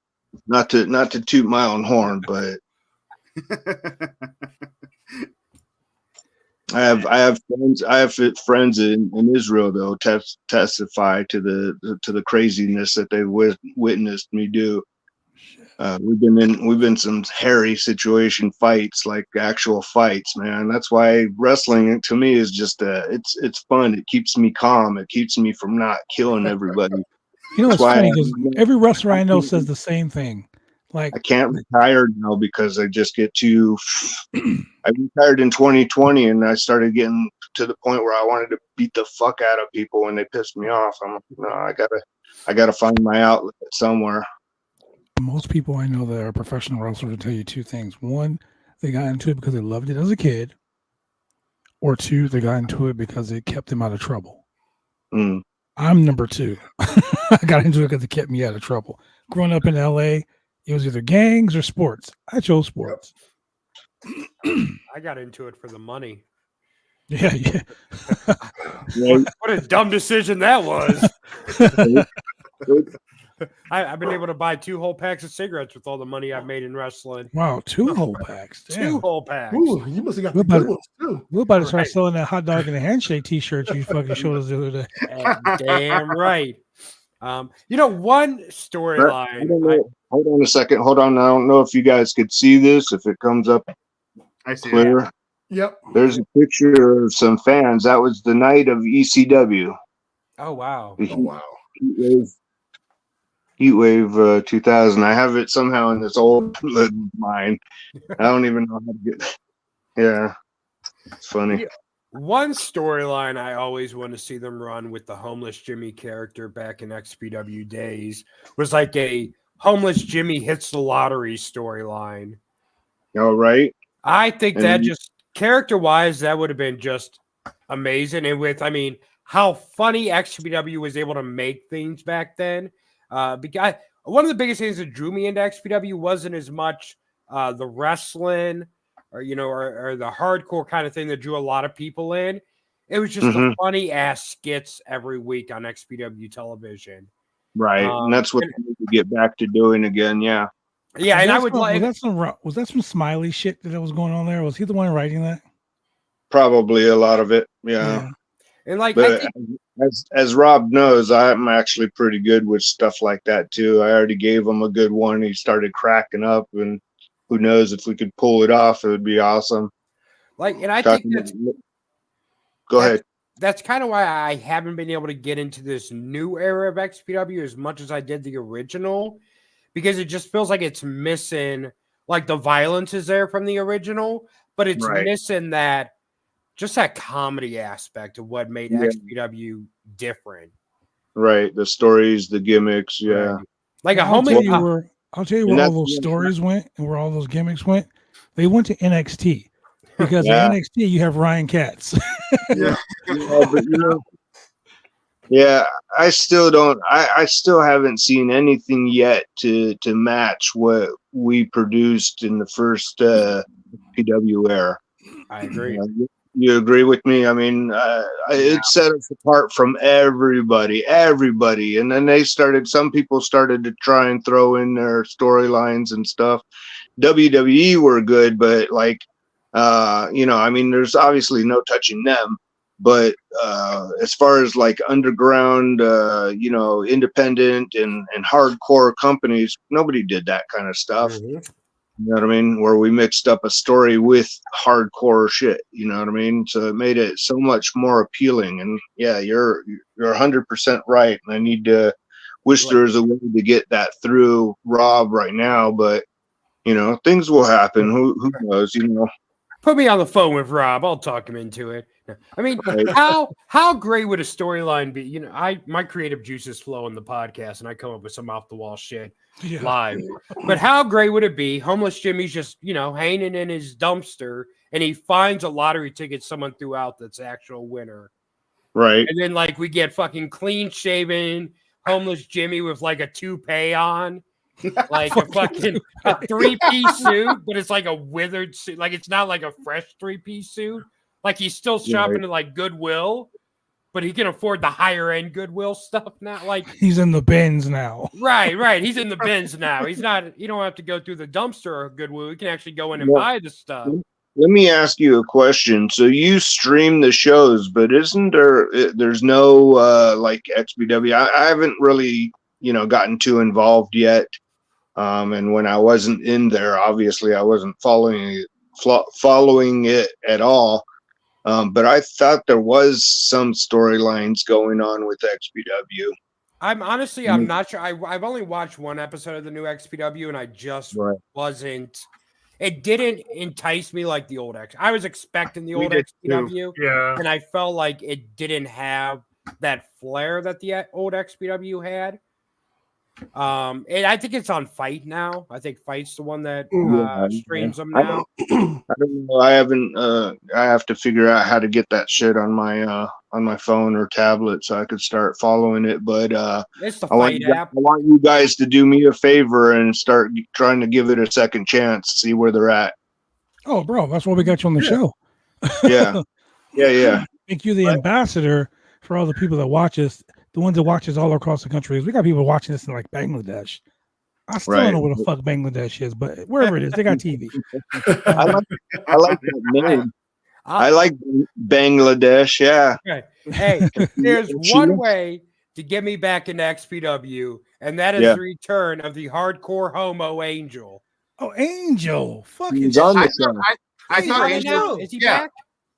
not to toot my own horn, but I have friends in Israel though testify to the craziness that they've witnessed me do. We've been some hairy situation fights, like actual fights, man. That's why wrestling to me is just it's fun. It keeps me calm. It keeps me from not killing everybody. You know, it's funny because every wrestler I know says the same thing. Like, I can't retire now because I just get too. I retired in 2020, and I started getting to the point where I wanted to beat the fuck out of people when they pissed me off. I'm like, no, I gotta find my outlet somewhere. Most people I know that are professional wrestlers will tell you two things. One, they got into it because they loved it as a kid. Or two, they got into it because it kept them out of trouble. Mm. I'm number two. I got into it because it kept me out of trouble. Growing up in LA, it was either gangs or sports. I chose sports. I got into it for the money. Yeah. What a dumb decision that was. I've been able to buy 2 whole packs of cigarettes with all the money I've made in wrestling. Wow, 2 whole packs. Damn. 2 whole packs. Ooh, you must have got the good ones too. We're about to start selling that hot dog and a handshake T-shirt you fucking showed us the other day. Damn right. One storyline. Hold on a second. Hold on. I don't know if you guys could see this. If it comes up I see clear. that. Yep. There's a picture of some fans. That was the night of ECW. Oh wow. Heatwave 2000. I have it somehow in this old mine. I don't even know how to get. Yeah, it's funny. One storyline I always want to see them run with the homeless Jimmy character back in XPW days was like a homeless Jimmy hits the lottery storyline. All right. I think that just character-wise, that would have been just amazing. And with, how funny XPW was able to make things back then. Because one of the biggest things that drew me into XPW wasn't as much the wrestling or the hardcore kind of thing that drew a lot of people in. It was just the funny ass skits every week on XPW television. Right. And that's what we need to get back to doing again. Yeah. Yeah. And I would like. Was that some Smiley shit that was going on there? Was he the one writing that? Probably a lot of it. Yeah. And like, but as Rob knows, I'm actually pretty good with stuff like that too. I already gave him a good one. He started cracking up, and who knows if we could pull it off? It would be awesome. Like, and I think that's. Go ahead. That's kind of why I haven't been able to get into this new era of XPW as much as I did the original, because it just feels like it's missing. Like the violence is there from the original, but it's missing that. Just that comedy aspect of what made XPW different. Right. The stories, the gimmicks. Yeah. Right. Like I'll tell you where all those stories went and where all those gimmicks went. They went to NXT because in NXT you have Ryan Katz. I still don't. I still haven't seen anything yet to match what we produced in the first PW era. I agree. You agree with me? It set us apart from everybody. And then some people started to try and throw in their storylines and stuff. WWE were good, but there's obviously no touching them. But as far as like underground, independent and hardcore companies, nobody did that kind of stuff. Mm-hmm. You know what I mean? Where we mixed up a story with hardcore shit. You know what I mean? So it made it so much more appealing. And yeah, you're 100% right. And I need to wish there was a way to get that through Rob right now. But you know, things will happen. Who knows? You know. Put me on the phone with Rob. I'll talk him into it. I mean, how great would a storyline be? You know, my creative juices flow in the podcast, and I come up with some off the wall shit live. But how great would it be? Homeless Jimmy's just, you know, hanging in his dumpster, and he finds a lottery ticket someone threw out that's the actual winner. Right. And then like we get fucking clean shaven homeless Jimmy with like a toupee on. Like a fucking a 3-piece suit, but it's like a withered suit. Like it's not like a fresh 3-piece suit. Like he's still shopping at like Goodwill, but he can afford the higher end Goodwill stuff now. Like he's in the bins now. Right. He's in the bins now. He's not. You don't have to go through the dumpster or Goodwill. You can actually go in and buy the stuff. Let me ask you a question. So you stream the shows, but isn't there's no like XPW? I haven't really, you know, gotten too involved yet. And when I wasn't in there, obviously I wasn't following it at all. But I thought there was some storylines going on with XPW. I'm not sure. I've only watched one episode of the new XPW, and I just wasn't. It didn't entice me like the old X. I was expecting the old XPW, and I felt like it didn't have that flair that the old XPW had. And I think it's on Fight now. I think Fight's the one that streams them now. I don't know. I haven't. I have to figure out how to get that shit on my phone or tablet so I could start following it. But it's the Fight app. I want you guys to do me a favor and start trying to give it a second chance, see where they're at. Oh, bro, that's why we got you on the show. Yeah. Make you the ambassador for all the people that watch us. The ones that watch us all across the country. We got people watching this in like Bangladesh. I still don't know what the fuck Bangladesh is, but wherever it is, they got TV. I like that name. I like Bangladesh. Yeah. Okay. Hey, there's one way to get me back into XPW, and that is the return of the hardcore homo Angel. Oh, Angel! Fucking. He's on the show. I thought Angel. Is he back?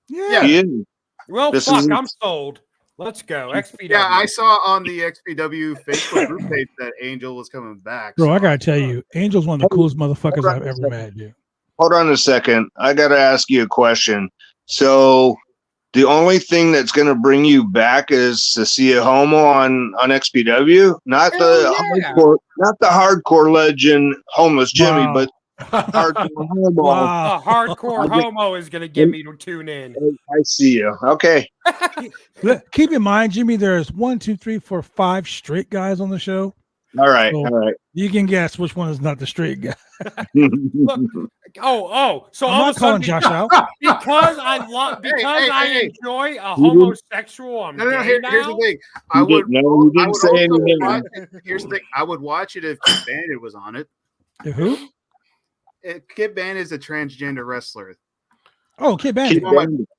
Yeah. He is. Well, fuck. I'm sold. Let's go. XPW. Yeah, I saw on the XPW Facebook group page that Angel was coming back. Bro, I gotta tell you, Angel's one of the coolest motherfuckers I've ever met. Dude. Hold on a second. I gotta ask you a question. So, the only thing that's gonna bring you back is to see a homo on XPW, not the hardcore legend homeless Jimmy, but hardcore homo. A hardcore homo is gonna get me to tune in. I see you. Okay. Keep in mind, Jimmy, there's 1, 2, 3, 4, 5 straight guys on the show. All right. You can guess which one is not the straight guy. Look, so I'm not calling Josh out because I enjoy a homosexual. I'm no. Here's the thing. You didn't say anything. Here's the thing. I would watch it if Kid Bandit was on it. Who? Kid Bandit is a transgender wrestler. Oh, Kid Bandit.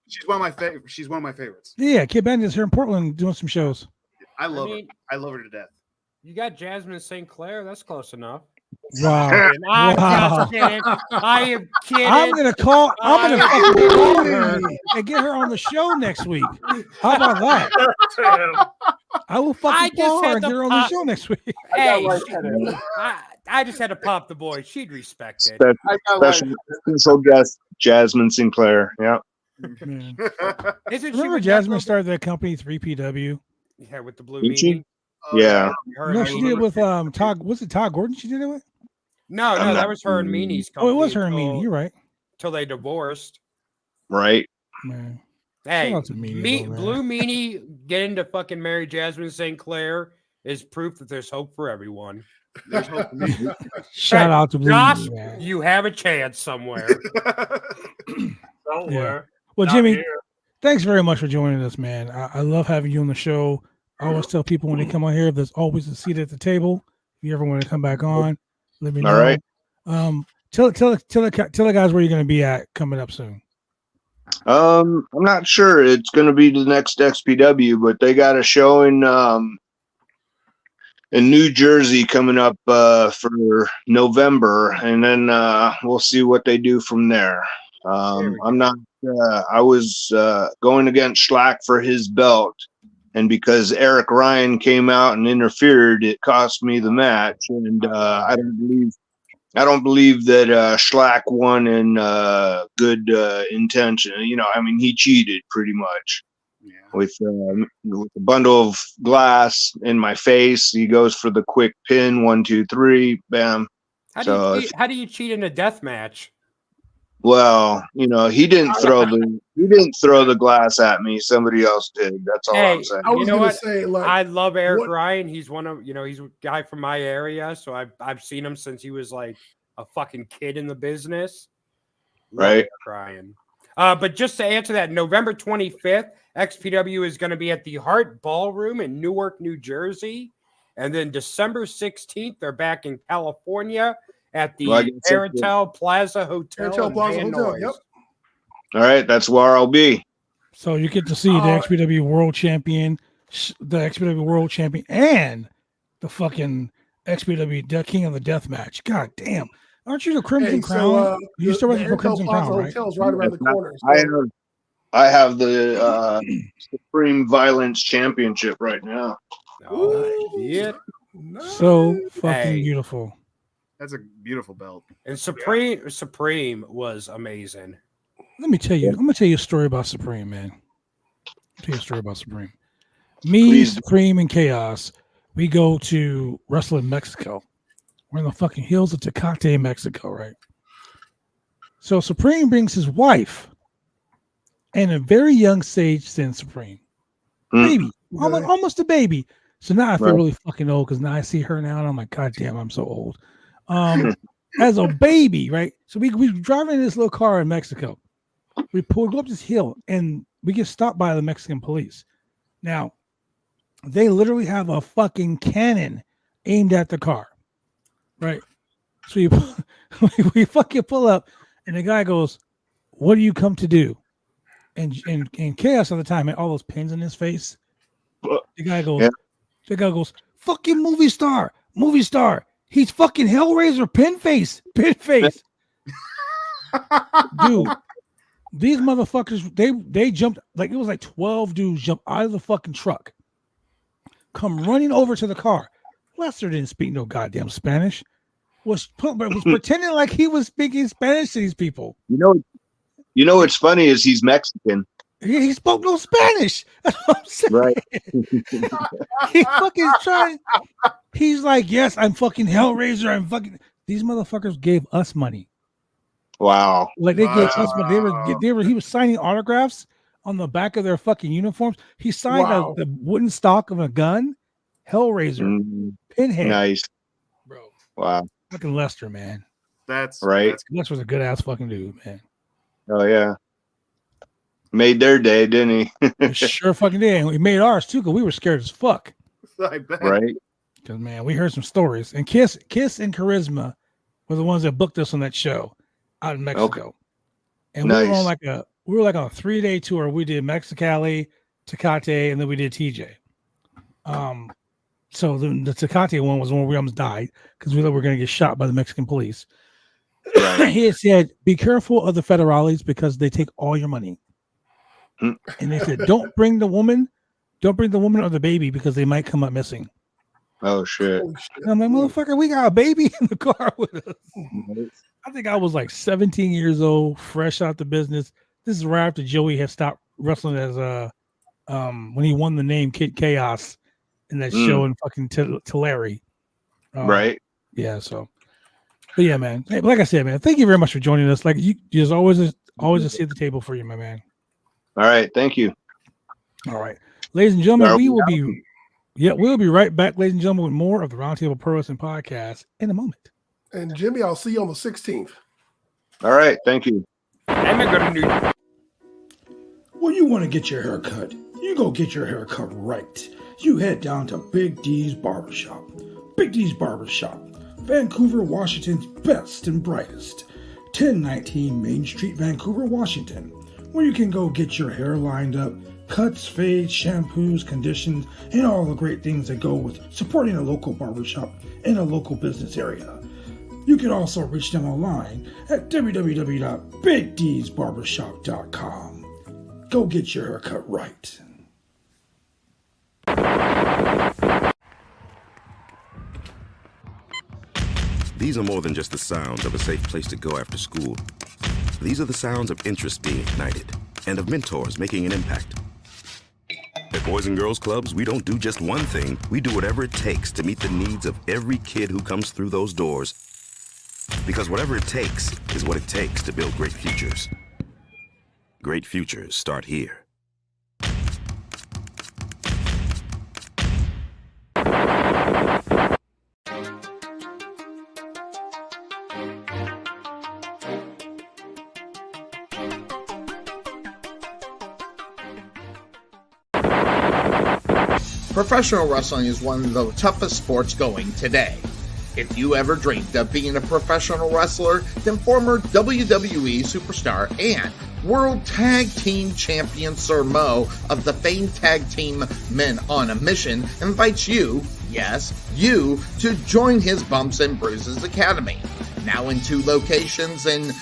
She's one of my favorite. She's one of my favorites. Yeah, Kid Bandit is here in Portland doing some shows. I love her. I love her to death. You got Jasmine St. Clair. That's close enough. Wow. I'm kidding. I am kidding. I'm gonna call her and get her on the show next week. How about that? I will fucking call her and get her on the show next week. Hey, I just had to pop the boy. She'd respect it. Special guest Jasmine Sinclair. Yeah. Remember Jasmine started that company 3PW? Yeah, with the blue meanie. Yeah. No, she did it with Todd. Was it Todd Gordon she did it with? No, that was her and Meanie's company. Oh, it was her and Meanie. You're right. Till they divorced. Right. Man. Hey, Blue Meanie getting to fucking marry Jasmine St. Clair is proof that there's hope for everyone. There's hope for me. Shout out to Blue Josh, Meanie. you have a chance somewhere. Somewhere. Well, Jimmy, thanks very much for joining us, man. I love having you on the show. I always tell people when they come on here, there's always a seat at the table. If you ever want to come back on, let me know. All right. Tell the guys where you're going to be at coming up soon. I'm not sure. It's going to be the next XPW, but they got a show in New Jersey coming up for November, and then we'll see what they do from there. I'm not. I was going against Schlack for his belt. And because Eric Ryan came out and interfered, it cost me the match. And I don't believe I don't believe that Schlack won in good intention. You know, I mean, he cheated pretty much. Yeah. With a bundle of glass in my face, he goes for the quick pin. 1, 2, 3, bam. How do you cheat in a death match? Well, you know, he didn't throw the glass at me. Somebody else did. That's all I'm saying. I was you know gonna what? say, like, I love Eric what- Ryan. He's he's a guy from my area, so I've seen him since he was like a fucking kid in the business. Love Right. Eric Ryan. But just to answer that, November 25th, XPW is going to be at the Hart Ballroom in Newark, New Jersey. And then December 16th, they're back in California at the Airtel Plaza Hotel. Airtel Plaza Hotel, yep. All right, that's where I'll be. So you get to see the XPW World Champion, and the fucking XPW King of the Death Match. God damn. Aren't you the Crimson Crown? You still working for Crimson Crown, right? Hotel's right around the corner. I have the Supreme Violence Championship right now. Yeah. So fucking beautiful. That's a beautiful belt. And Supreme was amazing. Let me tell you. I'm gonna tell you a story about Supreme, man. Me, Supreme, and Chaos. We go to wrestle in Mexico. We're in the fucking hills of Tecate, Mexico, right? So Supreme brings his wife and a very young Sage Sin Supreme. Baby. Almost a baby. So now I feel really fucking old because now I see her now and I'm like, God damn, I'm so old. As a baby, right? So we driving in this little car in Mexico. We go up this hill and we get stopped by the Mexican police. Now, they literally have a fucking cannon aimed at the car. Right. So we fucking pull up and the guy goes, "What do you come to do?" And Chaos at the time had all those pins in his face. The guy goes, "Fucking movie star. He's fucking Hellraiser, pin face. Dude, these motherfuckers, they jumped, like it was like 12 dudes jumped out of the fucking truck, come running over to the car. Lester didn't speak no goddamn Spanish. Was pretending like he was speaking Spanish to these people. You know what's funny is he's Mexican. He spoke no Spanish. That's what I'm saying. Right. He fucking trying. He's like, yes, I'm fucking Hellraiser. I'm fucking. These motherfuckers gave us money. Wow. Like they gave us money. He was signing autographs on the back of their fucking uniforms. He signed the wooden stock of a gun. Hellraiser. Pinhead. Nice. Bro. Wow. Fucking Lester, man. That's right. Lester was a good ass fucking dude, man. Oh yeah. Made their day, didn't he? Sure fucking did. And we made ours too, because we were scared as fuck. I bet. Right. Because man, we heard some stories. And Kiss and Charisma were the ones that booked us on that show out in Mexico. Okay. And we were on like a 3-day tour. We did Mexicali, Tecate, and then we did TJ. So the Tecate one was the one where we almost died because we thought we were going to get shot by the Mexican police. Right. He had said, "Be careful of the federales because they take all your money." And they said, "Don't bring the woman or the baby because they might come up missing." Oh shit! And I'm like, motherfucker, we got a baby in the car with us. I think I was like 17 years old, fresh out the business. This is right after Joey had stopped wrestling as when he won the name Kid Chaos in that show in fucking Tulare. Right. Yeah. So, but yeah, man. Hey, like I said, man, thank you very much for joining us. Like there's always a seat at the table for you, my man. All right. Thank you. All right, ladies and gentlemen, we'll be right back, ladies and gentlemen, with more of the Roundtable Pro Wrestling Podcast in a moment. And Jimmy, I'll see you on the 16th. All right. Thank you. Well, you want to get your hair cut? You go get your hair cut right. You head down to Big D's Barbershop. Big D's Barbershop, Vancouver, Washington's best and brightest. 1019 Main Street, Vancouver, Washington, where you can go get your hair lined up, cuts, fades, shampoos, conditions, and all the great things that go with supporting a local barbershop in a local business area. You can also reach them online at www.bigdsbarbershop.com. Go get your hair cut right. These are more than just the sounds of a safe place to go after school. These are the sounds of interest being ignited and of mentors making an impact. At Boys and Girls Clubs, we don't do just one thing. We do whatever it takes to meet the needs of every kid who comes through those doors. Because whatever it takes is what it takes to build great futures. Great futures start here. Professional wrestling is one of the toughest sports going today. If you ever dreamed of being a professional wrestler, then former WWE superstar and World Tag Team Champion Sir Mo of the famed tag team Men on a Mission invites you, yes, you, to join his Bumps and Bruises Academy. Now in 2 locations in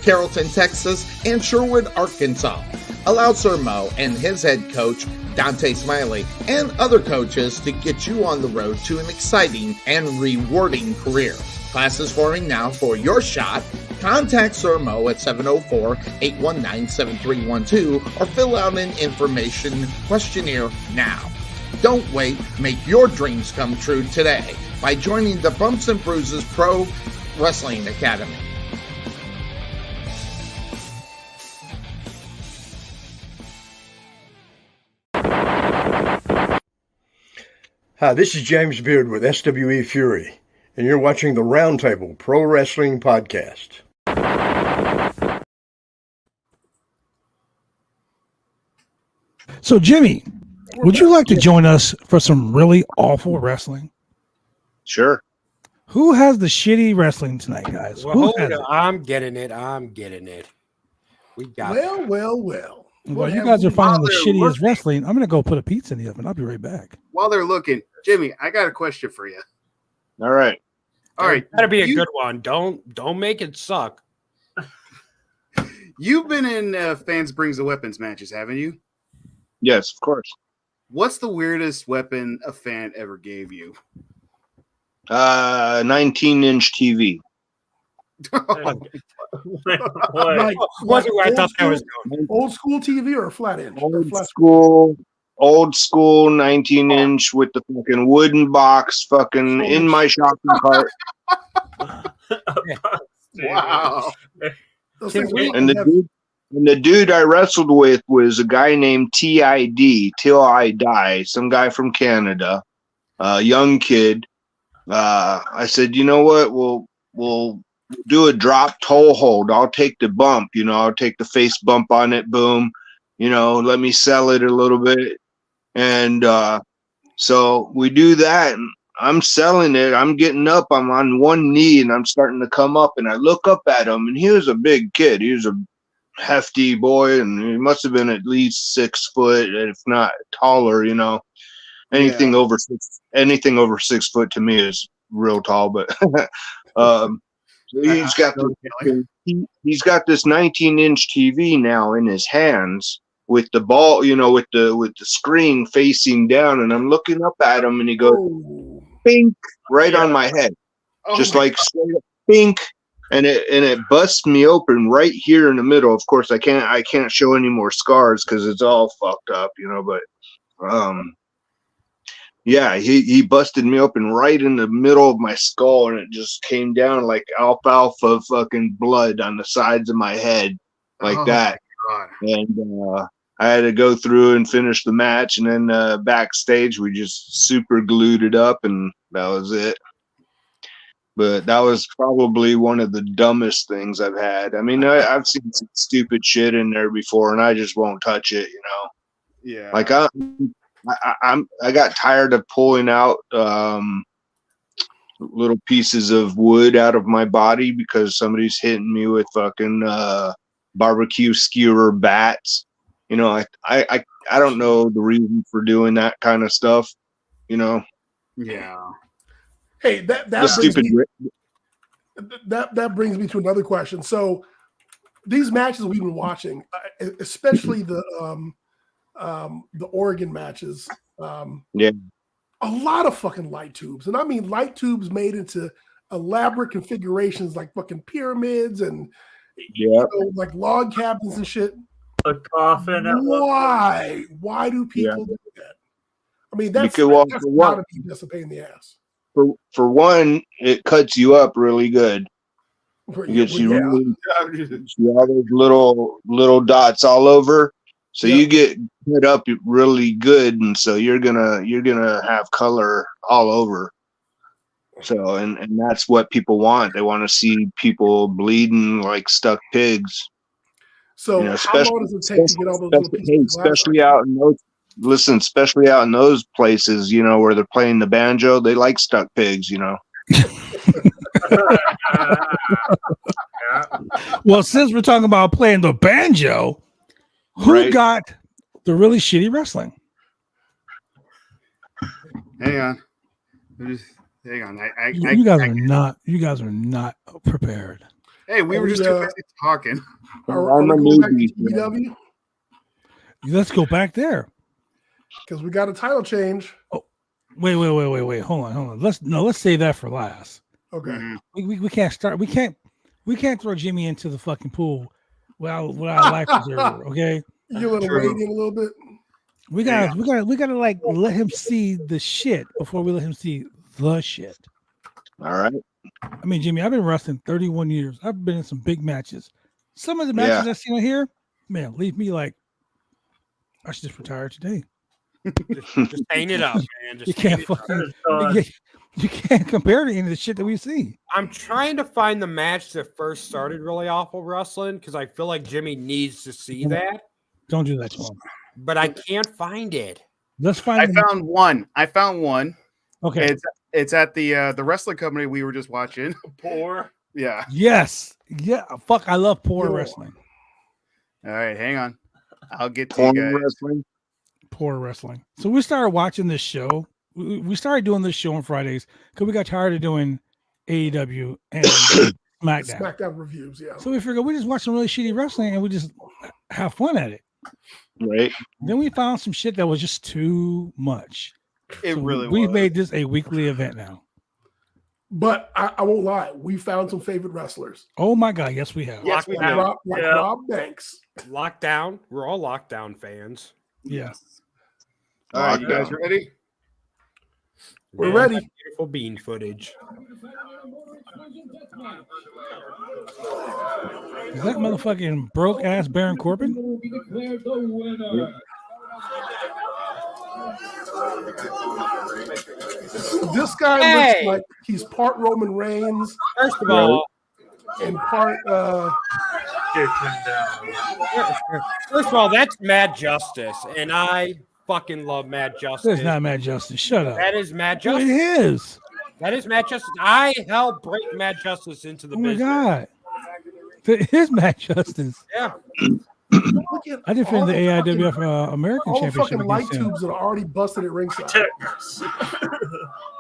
Carrollton, Texas and Sherwood, Arkansas. Allow Sir Mo and his head coach, Dante Smiley, and other coaches to get you on the road to an exciting and rewarding career. Classes forming now for your shot. Contact Sir Mo at 704-819-7312 or fill out an information questionnaire now. Don't wait, make your dreams come true today by joining the Bumps and Bruises Pro Wrestling Academy. Hi, this is James Beard with SWE Fury, and you're watching the Roundtable Pro Wrestling Podcast. So, Jimmy, would you like to join us for some really awful wrestling? Sure. Who has the shitty wrestling tonight, guys? Well, Who hold has on. it? I'm getting it. We got it. Well. While you guys are finding the While they're shittiest looking- wrestling, I'm going to go put a pizza in the oven. I'll be right back. While they're looking, Jimmy, I got a question for you. All right. All right, Gotta be a good one. Don't make it suck. You've been in Fans Brings the Weapons matches, haven't you? Yes, of course. What's the weirdest weapon a fan ever gave you? 19-inch TV. Like, Wasn't where I thought that was going. old school TV or a flat inch? Or flat Old school 19-inch with the fucking wooden box fucking in my shopping cart. Wow. Those things are And the dude I wrestled with was a guy named TID, Till I Die, some guy from Canada, young kid. I said, you know what? We'll do a drop toe hold. I'll take the bump, I'll take the face bump on it. Boom. Let me sell it a little bit. And so we do that. And I'm selling it. I'm getting up. I'm on one knee and I'm starting to come up. And I look up at him, and he was a big kid. He was a hefty boy, and he must have been at least 6 foot, if not taller. Anything over 6 foot to me is real tall. But he's got this 19-inch TV now in his hands with the ball, with the screen facing down, and I'm looking up at him, and he goes, "Bink!" right on my head, just like straight up, bink, and it busts me open right here in the middle. Of course, I can't show any more scars because it's all fucked up, but yeah, he busted me open right in the middle of my skull, and it just came down like alfalfa fucking blood on the sides of my head, like that. God. And I had to go through and finish the match, and then backstage we just super glued it up, and that was it. But that was probably one of the dumbest things I've had. I mean, I've seen some stupid shit in there before, and I just won't touch it, Yeah. Like I got tired of pulling out little pieces of wood out of my body because somebody's hitting me with fucking barbecue skewer bats. I don't know the reason for doing that kind of stuff. Yeah. Hey, that brings me to another question. So these matches we've been watching, especially the Oregon matches, yeah, a lot of fucking light tubes, and I mean light tubes made into elaborate configurations like fucking pyramids and like log cabins and shit. A coffin. Why do people do that? I mean, that's gotta be just a pain in the ass. For one, it cuts you up really good. You see all those little dots all over, so you get cut up really good, and so you're gonna have color all over. So and that's what people want. They want to see people bleeding like stuck pigs. So how long does it take to get all those little pieces of glass? Especially out in those places, where they're playing the banjo, they like stuck pigs, Well, since we're talking about playing the banjo, who got the really shitty wrestling? Hang on. Hang on. You guys are not prepared. Hey, we were just too busy talking. I'm a newbie. Let's go back there. Because we got a title change. Oh, wait. Hold on. Let's save that for last. Okay. Mm-hmm. We can't start. We can't throw Jimmy into the fucking pool without life preserver. Okay. You let him wade in a little bit. We gotta like let him see the shit before we let him see the shit. All right. I mean, Jimmy, I've been wrestling 31 years. I've been in some big matches. Some of the matches I've seen on here, man, leave me like I should just retire today. just hang it up, man. You can't compare to any of the shit that we see. I'm trying to find the match that first started really awful wrestling because I feel like Jimmy needs to see that. Don't do that to him. But I can't find it. Let's find. I found one. Okay. It's at the wrestling company we were just watching. Poor. Yeah. Yes. Yeah. Fuck. I love poor wrestling. All right. Hang on. I'll get to Porn you guys. wrestling. Poor wrestling. So we started watching this show. We started doing this show on Fridays because we got tired of doing AEW and SmackDown reviews. Yeah. So we figured we just watch some really shitty wrestling and we just have fun at it. Right. Then we found some shit that was just too much. We've made this a weekly event now. But I won't lie, we found some favorite wrestlers. Oh my god, yes we have. Yes, we have. Rob Banks. Lockdown. We're all Lockdown fans. Yeah. All right, you guys ready? We're ready. Beautiful bean footage. Is that motherfucking broke ass Baron Corbin? This guy looks like he's part Roman Reigns. First of all, and part First of all, that's Mad Justice, and I fucking love Mad Justice. That's not Mad Justice. Shut up. That is Mad Well, Justice. it is. That is Mad Justice. I helped break Mad Justice into the business. Oh my god. It is Mad Justice. Yeah. I defended the AIWF American all the Championship. fucking light against him. tubes that are already busted at ringside.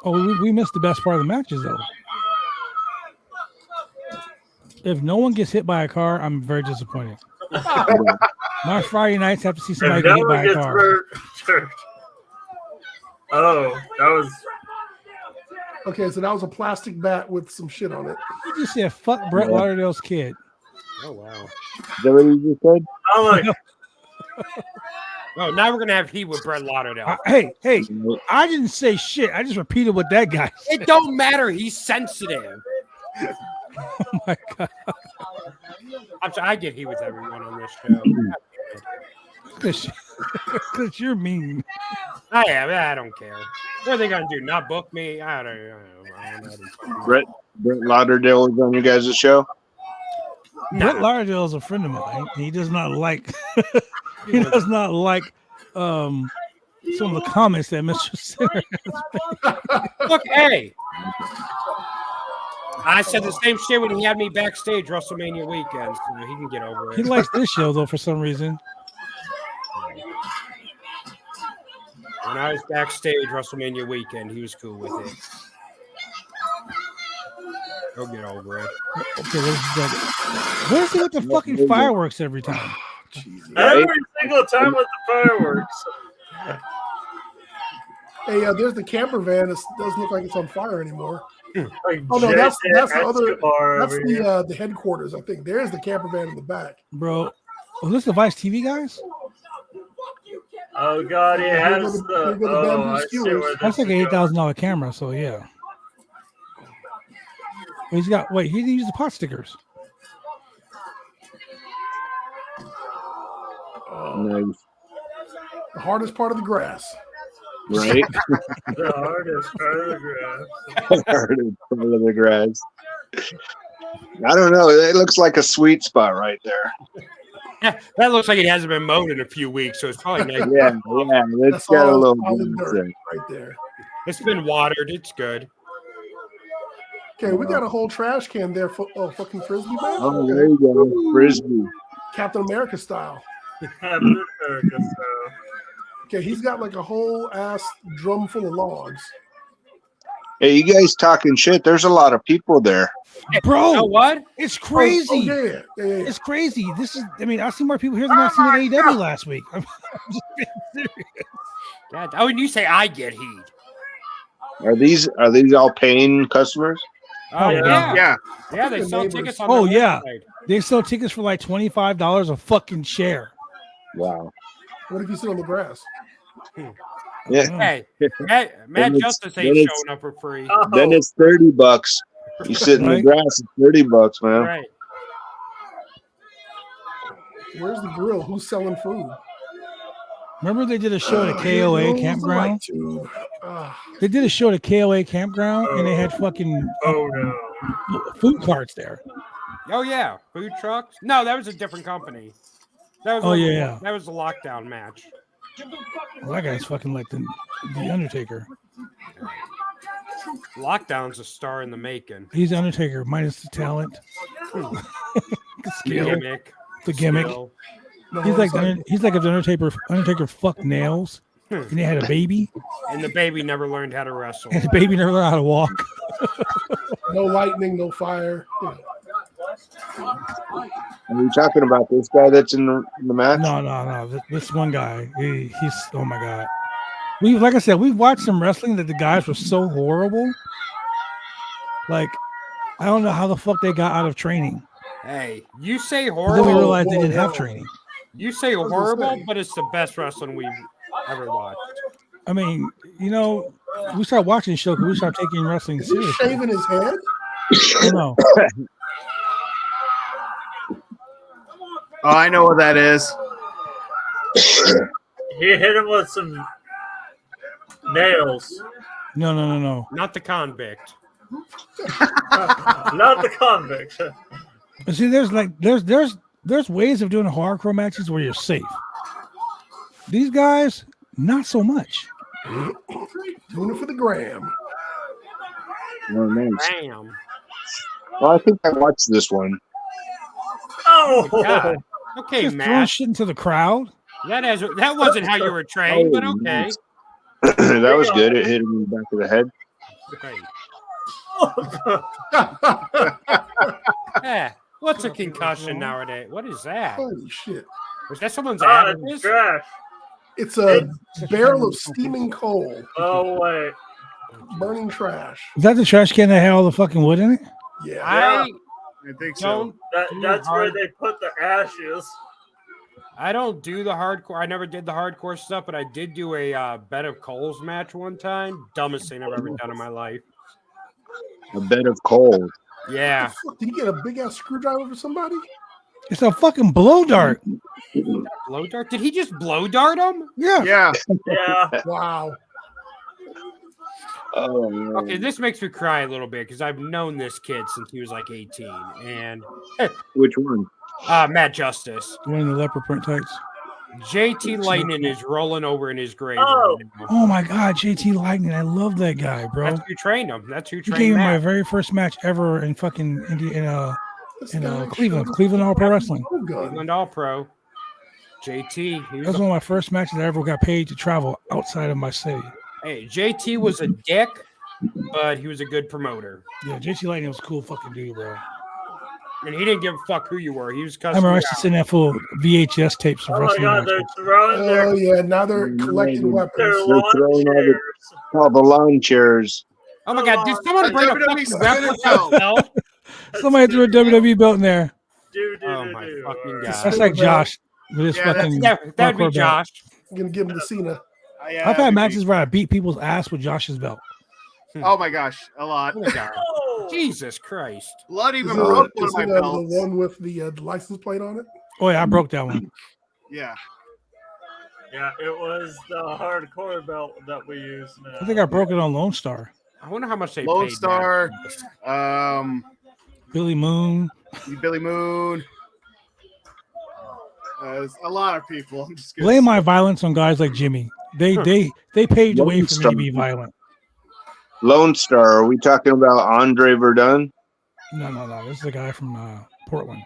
Oh, we missed the best part of the matches though. If no one gets hit by a car, I'm very disappointed. My Friday nights have to see somebody get hit by a car. Oh, that was. Okay, so that was a plastic bat with some shit on it. You just said fuck Brett Lauderdale's kid. Oh wow. Is that what you just said? Oh, like, Oh, now we're gonna have heat with Brett Lauderdale. Hey, I didn't say shit. I just repeated what that guy said. It don't matter. He's sensitive. Oh my god. I'm sorry, I get heat with everyone on this show. Because you're mean. I am. I don't care. What are they gonna do? Not book me? I don't know. Brett Lauderdale was on you guys' show. Brett Lauderdale is a friend of mine. He does not like some of the comments that Mr. Sinner has made. Look, hey. I said the same shit when he had me backstage WrestleMania weekend, so he can get over it. He likes this show though for some reason. When I was backstage WrestleMania weekend, he was cool with it. He'll get over it. Okay, what is it with the fucking fireworks every time? every single time with the fireworks. Hey, there's the camper van. It doesn't look like it's on fire anymore. Like Oh no, that's the other. Escobar That's over here. the headquarters. I think there's the camper van in the back. Bro. Oh, this the Vice TV guys? Oh God, he Here has go the the. Oh, bamboo I see skewers. where That's this like an is going. $8,000 camera, so yeah. He's got wait, he used the pot stickers. Nice. The hardest part of the grass. Right? The hardest part of the grass. Hardest part of the grass. I don't know. It looks like a sweet spot right there. That looks like it hasn't been mowed in a few weeks, so it's probably nice. Yeah, it's That's got a all little solid grass dirt there. right there. It's been watered. It's good. Okay, we got a whole trash can there for fucking frisbee match. Oh, there you go. Frisbee. Captain America style. Captain America style. Okay, he's got like a whole ass drum full of logs. Hey, you guys talking shit? There's a lot of people there. Bro, You know what? it's crazy. Oh, yeah. It's crazy. This is, I mean, I've seen more people here than I've seen at AEW last week. I'm just being serious. God, oh, and you say I get heat. Are these all paying customers? Oh, yeah. yeah. Yeah. They sell tickets on Oh, their yeah. website. They sell tickets for like $25 a fucking share. Wow. What if you sit on the grass? Yeah. Hey, Matt Then it's- Justice then ain't it's- showing up for free. Oh, Then it's $30. You sit in the Right. grass, it's $30, man. Right. Where's the grill? Who's selling food? Remember they did a show at a Here KOA goes the campground? light tube. Ah, They did a show at a KOA campground and they had fucking oh no. food carts there. Oh yeah, food trucks. No, that was a different company. That was Oh, yeah. that was the lockdown match. Well, that guy's fucking like the Undertaker. Lockdown's a star in the making. He's the Undertaker minus the talent, the skill, Gimmick. the gimmick. skill. no, He's like it's he's like if the Undertaker fucked nails and they had a baby And the baby never learned how to wrestle. and the baby never learned how to walk. no lightning, no fire. You know. Are you talking about this guy that's in the match? No. This one guy, he's oh my god. Like I said, we've watched some wrestling that the guys were so horrible. Like, I don't know how the fuck they got out of training. Hey, you say But then we horrible. realized they didn't have training. You say was gonna horrible, say. but it's the best wrestling we've ever watched. I mean, you know, we started watching the show because we started taking wrestling Is he seriously. shaving his head? I know. Oh, I know what that is. He hit him with some nails. No. Not the convict. Not the convict. But see, there's ways of doing hardcore matches where you're safe. These guys, not so much. Doing it for the gram. Oh, nice. Bam. Well, I think I watched this one. Oh, God. Okay, Just throwing Matt. shit into the crowd. That wasn't how you were trained, but okay. nice. That was good. It hit him in the back of the head. Right. Yeah. What's a concussion nowadays? What is that? Holy shit. Is that someone's oh, abacus? it's trash. It's a barrel of steaming coal, Oh wait. burning trash. Is that the trash can that had all the fucking wood in it? Yeah. I think don't. That's where they put the ashes. I don't do the hardcore. I never did the hardcore stuff, but I did do a bed of coals match one time. Dumbest thing I've ever done in my life. A bed of coal. Yeah. Fuck, did he get a big ass screwdriver for somebody? It's a fucking blow dart. Blow dart? Did he just blow dart him? Yeah. Yeah. Yeah. Wow. Oh, man. Okay, this makes me cry a little bit because I've known this kid since he was like 18. And Which one? Matt Justice. One of the leopard print tights. JT Lightning is rolling over in his grave. Oh. right now. Oh my God, JT Lightning. I love that guy, bro. That's who trained him. That's who He trained gave me my Matt. very first match ever in fucking This in guy Cleveland. showed Cleveland All Pro Wrestling. Oh, gun. Cleveland All Pro. JT. He That was was one of my first matches I ever got paid to travel outside of my city. Hey, JT was a dick, but he was a good promoter. Yeah, JT Lightning was a cool fucking dude, bro. And he didn't give a fuck who you were. He was I cussing remember I you used to out. send that full VHS tapes of Oh my wrestling god, matches. they're throwing Oh yeah, now they're collecting They're weapons. their They're lawn throwing all the- chairs. Oh, the lawn chairs. Oh my God! Did someone bring a fucking replica belt? Somebody threw a WWE belt in there. Oh my fucking God! That's like Josh with his fucking. That'd be hardcore Josh. I'm gonna give him the Cena. I've had matches where I beat people's ass with Josh's belt. Oh my gosh, a lot. Oh my God. Jesus Christ! Blood even broke one of my belts. The one with the license plate on it. Oh yeah, I broke that one. Yeah. Yeah, it was the hardcore belt that we use now. I think I broke it on Lone Star. I wonder how much they Lone paid. Star, Billy Moon. Billy Moon. A lot of people. I'm just Blame my violence on guys like Jimmy. They paved the way for me to be violent. Lone Star. Are we talking about Andre Verdun? No. This is the guy from Portland.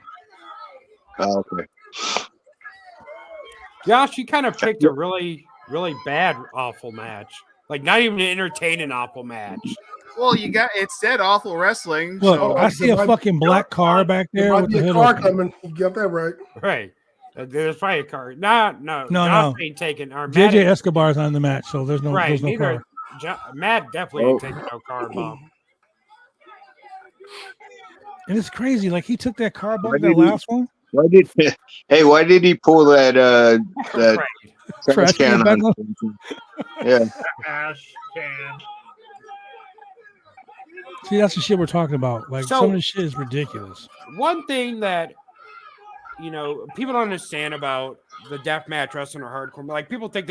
Oh, okay. Josh, you kind of picked a really, really bad, awful match. Like not even an entertaining, awful match. Well, it said awful wrestling. Look, so. I see a fucking black car back there with the hood car open. coming. You got that right. Right. There's probably a car. No. No. Ain't taking. Or JJ Escobar's on the match, so there's no car. Matt definitely ain't taking no car bomb. And it's crazy. Like he took that car bomb, that last one. Why did he pull that trash can on? Yeah. Ash can. See, that's the shit we're talking about. Like some of this shit is ridiculous. One thing that people don't understand about the deathmatch wrestling or hardcore, like people think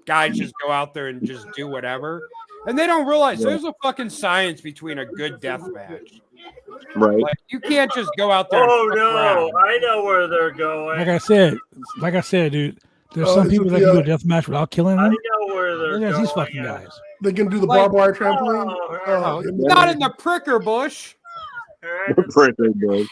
guys just go out there and just do whatever, and they don't realize there's a fucking science between a good death match. Right. Like, you can't just go out there. Oh no, I know where they're going. Like I said, dude. There's some people that can do a death match without killing them. I know where they're going. These fucking guys. They can do the barbed wire trampoline. Not in the pricker bush. The pricker bush.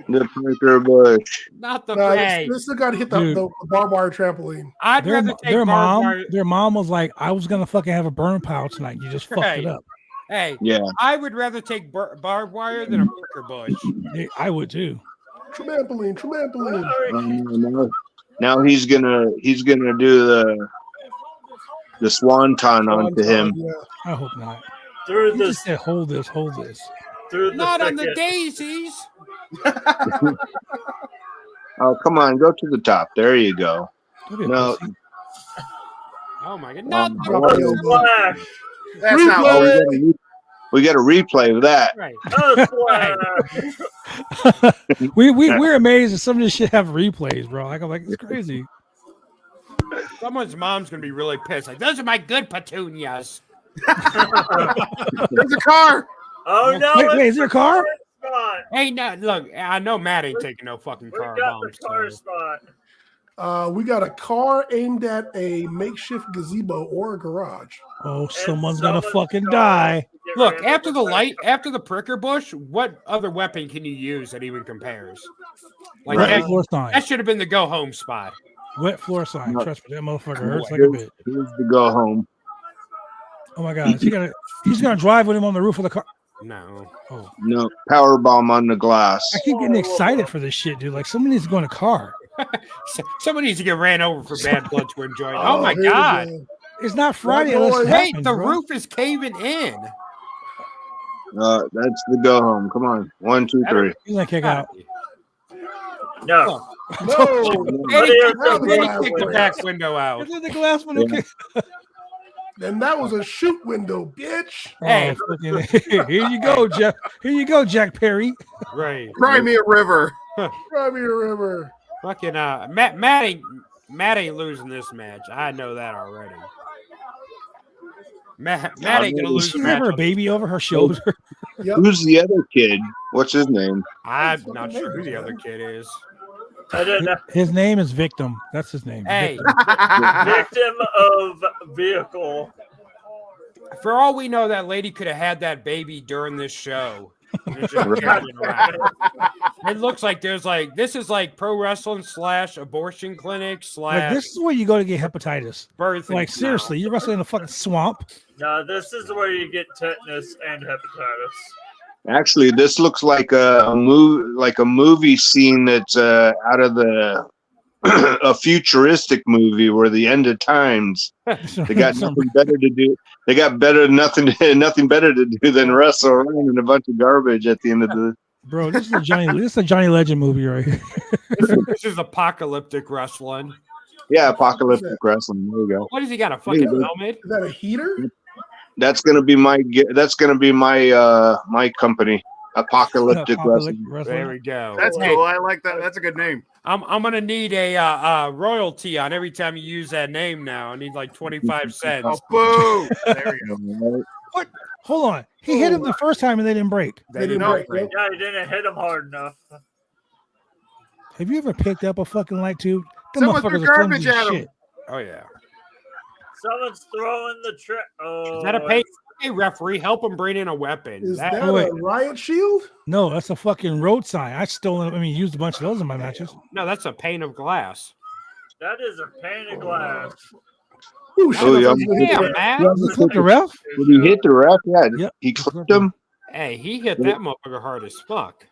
The pricker bush. Not the they still got to hit the barbed wire trampoline. I'd rather take their mom was like, I was gonna fucking have a burn pile tonight. You just fucked it up. Hey, yeah. I would rather take barbed wire than a pricker bush. Yeah, I would too. Trampoline. Now he's gonna do the swanton onto him. Yeah. I hope not. Through He just said, hold this. Not on the daisies. Oh, come on, go to the top. There you go. No. Oh my God! Not That's not we got a replay of that. Right. We're amazed that some of this shit have replays, bro. I'm like, it's crazy. Someone's mom's gonna be really pissed. Like, those are my good petunias. There's a car. Oh no! Wait, is there a car? Hey, no, look, I know Matt ain't taking no fucking car bombs. We got a car aimed at a makeshift gazebo or a garage. Oh, someone's gonna fucking die. Look, after the pricker bush, what other weapon can you use that even compares? Like that should have been the go home spot. Wet floor sign. Trust me, that motherfucker hurts like a bitch. Here's the go home. Oh my God, he's gonna drive with him on the roof of the car. No. Oh no, power bomb on the glass. I keep getting excited for this shit, dude. Like somebody needs to go in a car. Somebody needs to get ran over for bad blood to enjoy it. Oh my God. It's not Friday. Wait, the roof is caving in. That's the go home. Come on. 1, 2, 3. He's gonna kick out. No. Eddie kicked the back window out. Look at the glass window. Yeah. And that was a shoot window, bitch. Hey, here you go, Jeff. Here you go, Jack Perry. Right. Cry me a river. Cry me a river. Fucking Matt ain't losing this match. I know that already. Matt ain't gonna lose. She have her baby over her shoulder. Yep. Who's the other kid? What's his name? I'm not sure who the other kid is. I don't know. His name is Victim. That's his name. Hey, Victim of vehicle. For all we know, that lady could have had that baby during this show. It looks like this is like pro wrestling / abortion clinic / Like, this is where you go to get hepatitis. birth. Like seriously, you're wrestling in a fucking swamp. No, this is where you get tetanus and hepatitis. Actually, this looks like a movie scene that's out of the a futuristic movie where the end of times. They got nothing better to do. They got nothing better to do than wrestle around in a bunch of garbage at the end of the. Bro, this is a Johnny Legend movie right here. This is apocalyptic wrestling. Yeah, apocalyptic wrestling. There you go. What has he got? A fucking helmet? Is that a heater? That's gonna be my. My company. Apocalyptic wrestling. There we go. That's cool. I like that. That's a good name. I'm gonna need a royalty on every time you use that name now. I need like 25 cents. Oh, boo! There we go. What? Hold on. He hit him the first time and they didn't break. They didn't break. Yeah, he didn't hit him hard enough. Have you ever picked up a fucking light tube? Them Someone threw motherfuckers are garbage flimsy as at him. shit. Oh yeah. Someone's throwing the trick. Oh, Is that a pay? Hey, referee, help him bring in a weapon. Is that a riot shield? No, that's a fucking road sign. I stole it. I mean, used a bunch of those in my matches. No, that's a pane of glass. That is a pane of glass. Ooh, Oh, yeah. Damn, man. You clipped the ref? Did he hit the ref? Yeah, Yep. he clipped him. Hey, he hit that motherfucker hard as fuck.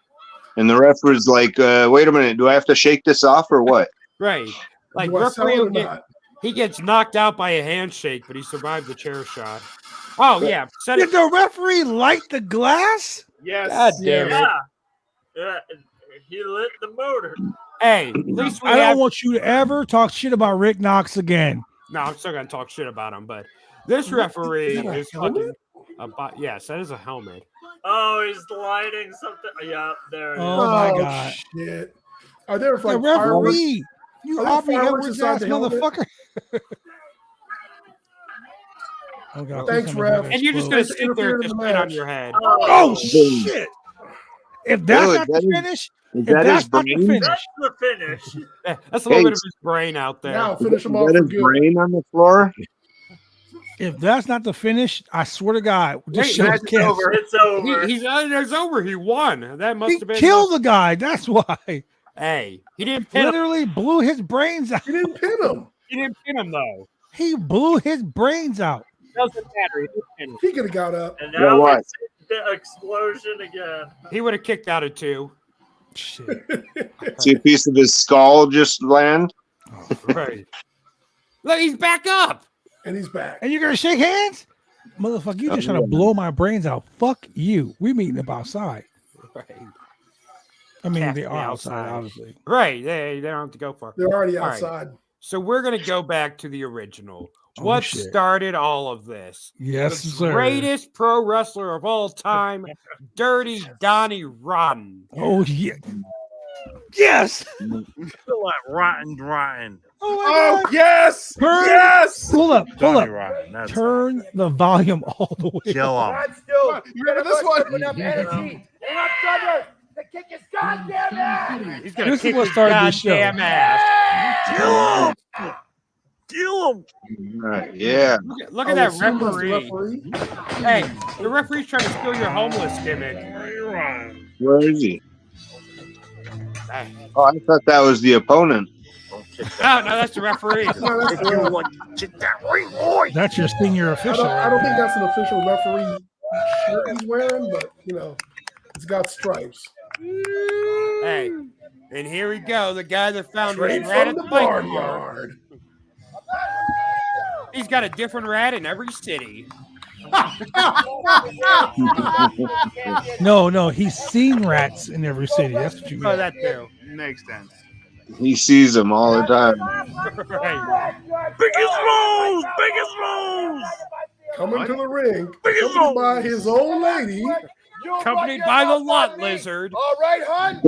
And the ref was like, wait a minute, do I have to shake this off or what? Right. Like Do I sell it referee or will get, not? he gets knocked out by a handshake, but he survived the chair shot. Oh yeah. Did the referee light the glass? Yes. God damn it. Yeah, he lit the motor. Hey, at least we I have. don't want you to ever talk shit about Rick Knox again. No, I'm still gonna talk shit about him, but this referee that a is fucking. helmet? Yes, that is a helmet. Oh, he's lighting something. Yeah, there it is. Oh my god. Shit. Are there The like fireworks? referee. You Are there Aubrey fireworks Edwards inside ass the helmet? motherfucker. Oh god. Thanks, please ref. don't And you're just explode. gonna sit there and interfere in just the spit on match. your head. Oh shit. If that's Dude, not that the is- finish, Is if that his that's not the brain? finish, That's the finish. Yeah, that's a little Hey, bit of his brain out there. Now Is finish him off that for his good. brain on the floor? if that's not the finish, I swear to God, this Wait, show's match is canceled. over. It's over. It's over. He won. That must He have been. killed the guy. That's why. Hey, he didn't pin him. Literally blew his brains out. He didn't pin him. He didn't pin him though. He blew his brains out. Doesn't matter. He didn't pin him. He could have got up. And Yeah, now what? it's the explosion again. He would have kicked out of two. Shit. See a piece of his skull just land? Right. Look, he's back up. And he's back. And you're gonna shake hands? Motherfucker, you just trying to blow my brains out. Fuck you. We meeting up outside. Right. I mean, Cast they me are outside, outside. obviously. Right. They don't have to go far. They're already All right. outside. So we're gonna go back to the original. Oh, What shit. started all of this? Yes, The sir. greatest pro wrestler of all time, Dirty Donnie Rotten. Oh yeah. Yes. Feel like rotten. Oh, my Oh God. yes. Turn- Yes. Hold up. Hold Johnny up. Rotten. That's Turn the volume all the way. chill up. on. You ready for this one? He's gonna This is kick what his started this show. goddamn ass. Kill him. Right, yeah. Look at that assume that's the referee. Hey, the referee's trying to steal your homeless gimmick. Where is he? Hey. Oh, I thought that was the opponent. No, that's the referee. No, that's If you the- want to get that ring, boy. That's your senior I official. don't think that's an official referee shirt he's wearing, but you know, it's got stripes. Hey, and here we go. The guy that found Straight his rat from at the the bike bar. barnyard. He's got a different rat in every city. No, he's seen rats in every city. That's what you mean. Oh, that too. Makes sense. He sees them all the time. Right. Biggest Rose. Coming to the ring, Biggest accompanied by Rose. his old lady. Accompanied by the lot lizard. All right, hon.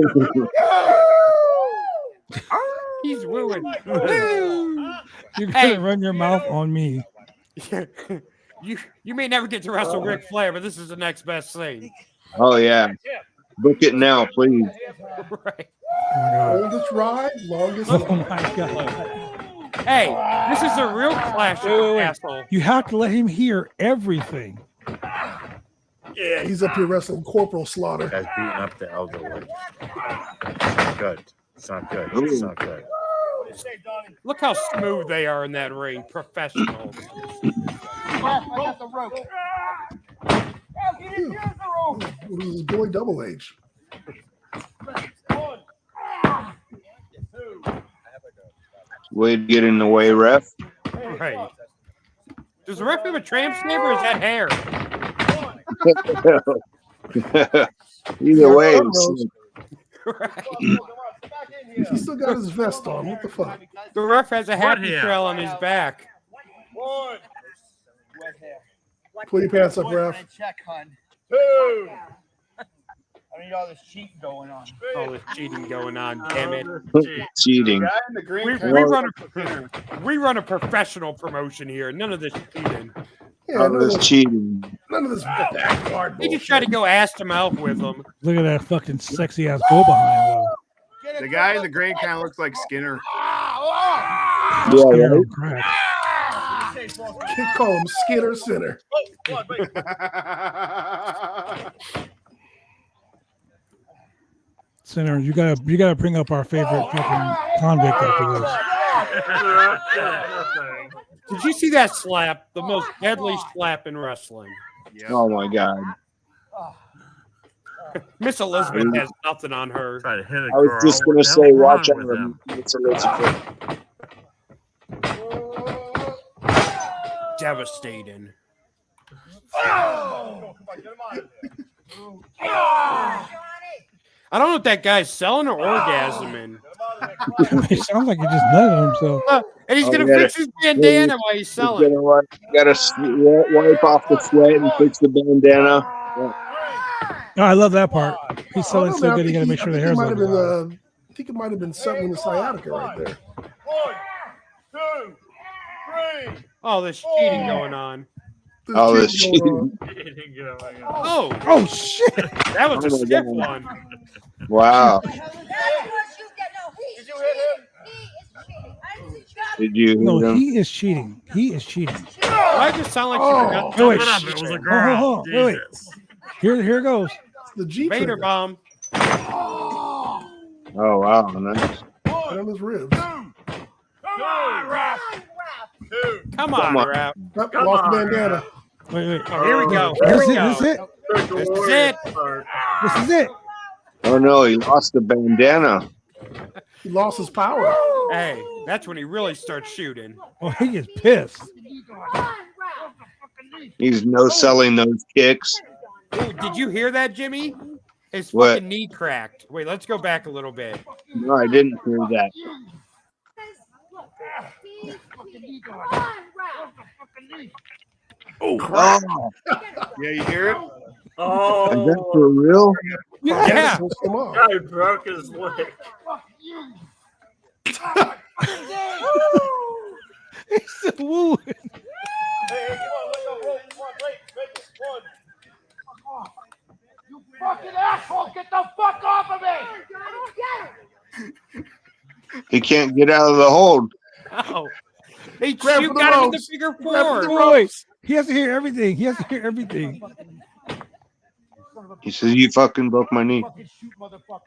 He's ruined. You're gonna Hey. run your mouth on me. You may never get to wrestle Ric Flair, but this is the next best thing. Oh, yeah. Book it now, please. Right. Oh my God. Oldest ride, longest Oh line. my God. Hey, this is a real clash of the castle. You have to let him hear everything. Yeah, he's up here wrestling Corporal Slaughter. Guy's beating up the elderly. Good. It's not good. It's not good. Look how smooth they are in that ring. Professionals. This is Boy Double H. Way to get in the way, ref. Right. Does the ref have a tramp stamp or is that hair? Either way, Right. He still got his vest on. What the fuck? The ref has a happy trail on his back. Pull your pants up, ref. Two. I mean, all this cheating going on. All this cheating going on, damn it. cheating. We run a professional promotion here. None of this cheating. Yeah, All this cheating. None of this backyard He just tried to go ass to mouth with them. Look at that fucking sexy ass goal behind though. The guy in the green kind of looks like Skinner. Yeah, right? Call him Skinner Center. Center, you gotta bring up our favorite fucking convict after this. Did you see that slap? The most deadly slap in wrestling. Yep. Oh my God. Miss Elizabeth has nothing on her. Try to hit a I was girl. just gonna What the say, hell's watch wrong out with for him? Miss Elizabeth. Devastating. I don't know if that guy's selling or orgasming. It sounds like he just nutted himself. And he's Oh, gonna yeah. fix his bandana while he's selling. You gotta wipe off the sweat and fix the bandana. Oh, I love that part. He's selling so man, good. You got to make sure the hair's might on. have been. I think it might have been something with sciatica right there. 1, 2, 3. Oh, there's cheating going on. Oh, this cheating. Oh shit! That was a Oh, my stiff God. one. Wow. Did you hit him? Did you? No, hit him? he is cheating. He is cheating. Why does it sound like she forgot? Oh, wait, Shut up, it was a hold girl. on, wait. Jesus. Here goes. The G Vader trigger bomb. Oh wow, nice. right on his ribs. Come on, on. rap. Yep, lost the bandana. Wait. Oh, here we go. This Here is we it. go. This is it. This is it. This is it. Oh no, he lost the bandana. He lost his power. Hey, that's when he really starts shooting. Oh, he is pissed. He's no selling those kicks. Ooh, did you hear that, Jimmy? His What? fucking knee cracked. Wait, let's go back a little bit. No, I didn't hear that. Oh, Yeah, you hear it? is Oh, that for real? Yeah. Come on. guy broke his leg. He's still wooing. You fucking asshole! Get the fuck off of me! I don't get it! He can't get out of the hold. Oh. He Grab you for the got him in the ropes. figure Grab for the four. ropes. He has to hear everything. He has to hear everything. He says, "You fucking broke my knee." Fucking shoot, motherfucker.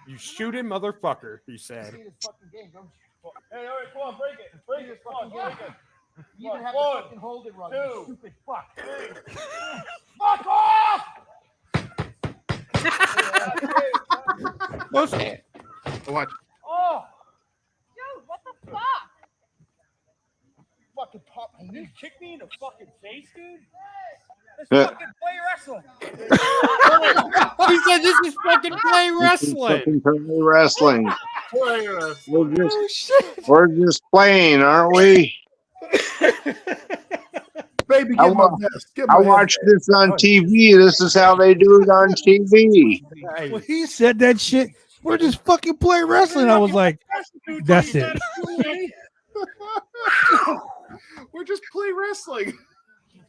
You shooting motherfucker, he said. See this fucking game, don't you? Hey, all right, come on, break it. Break it, fucking game. You even have to fucking hold it wrong, you stupid fuck. Fuck off! Watch. Oh! Dude, what the fuck? Fucking pop my knee. Kick me in the fucking face, dude? This Yeah. fucking play wrestling. He said this is fucking play wrestling. Fucking pro wrestling. Players. We're just playing, aren't we? Baby, I get my wa- vest. Get my I watched this on TV. This is how they do it on TV. When he said that shit, we're just fucking play wrestling. I was like, that's it. We're just play wrestling.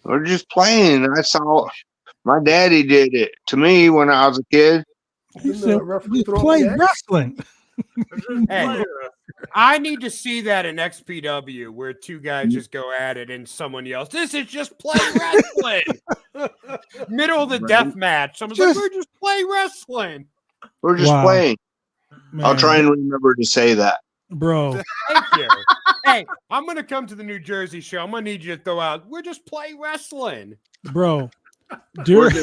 We're just playing. I saw my daddy did it to me when I was a kid. He Didn't said, the referee we throw play the X? wrestling. Hey, I need to see that in XPW where two guys just go at it and someone yells, "This is just play wrestling." Middle of the death match. Someone's like, "We're just play wrestling." We're just Wow. playing. I'll Man, try and remember to say that. bro. Thank you. Hey, I'm gonna come to the New Jersey show. I'm gonna need you to throw out, "We're just play wrestling." Bro. During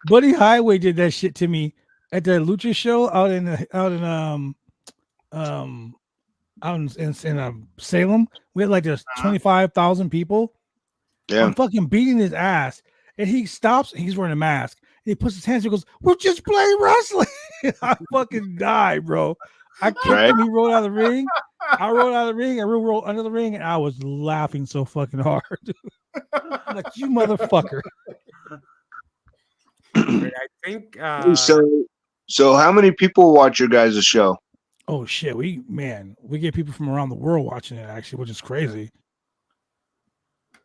Buddy Highway did that shit to me at the Lucha show out in out in Salem. We had like just 25,000 people. Yeah. I'm fucking beating his ass, and he stops. He's wearing a mask, and he puts his hands and goes, "We're just playing wrestling." I fucking died, bro. I kicked him. He rolled out of the ring. I rolled out of the ring. I rolled under the ring, and I was laughing so fucking hard. I'm like, you motherfucker. I think. So how many people watch your guys' show? Oh shit, we get people from around the world watching it actually, which is crazy.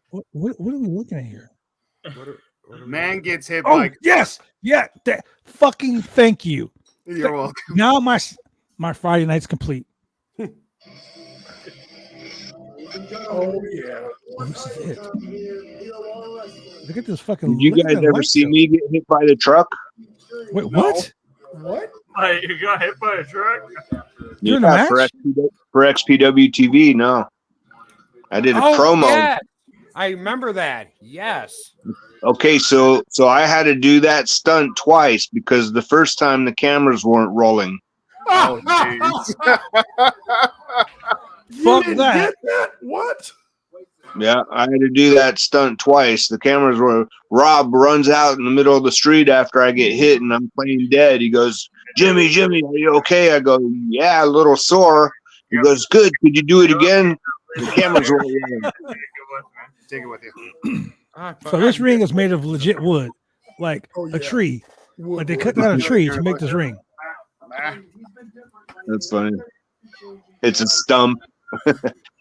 What are we looking at here? Man gets hit Oh by. yes, yeah. Fucking thank you. You're welcome. Now my Friday night's complete. Oh yeah. This is it. Look at this fucking. Did you guys ever see me get hit by the truck? Wait, what? What? Wait, you got hit by a truck? During the match? For XPW TV, no. I did a promo. Yeah. I remember that. Yes. Okay, so I had to do that stunt twice because the first time the cameras weren't rolling. Oh, jeez. Fuck that. Get that? What? Yeah, I had to do that stunt twice. The cameras were. Rob runs out in the middle of the street after I get hit and I'm playing dead. He goes, Jimmy, are you okay? I go, yeah, a little sore. He goes, good. Could you do it again? The cameras were rolling. Take it with you. So this ring is made of legit wood, like a tree. Like they cut down a tree to make this ring. That's funny. It's a stump.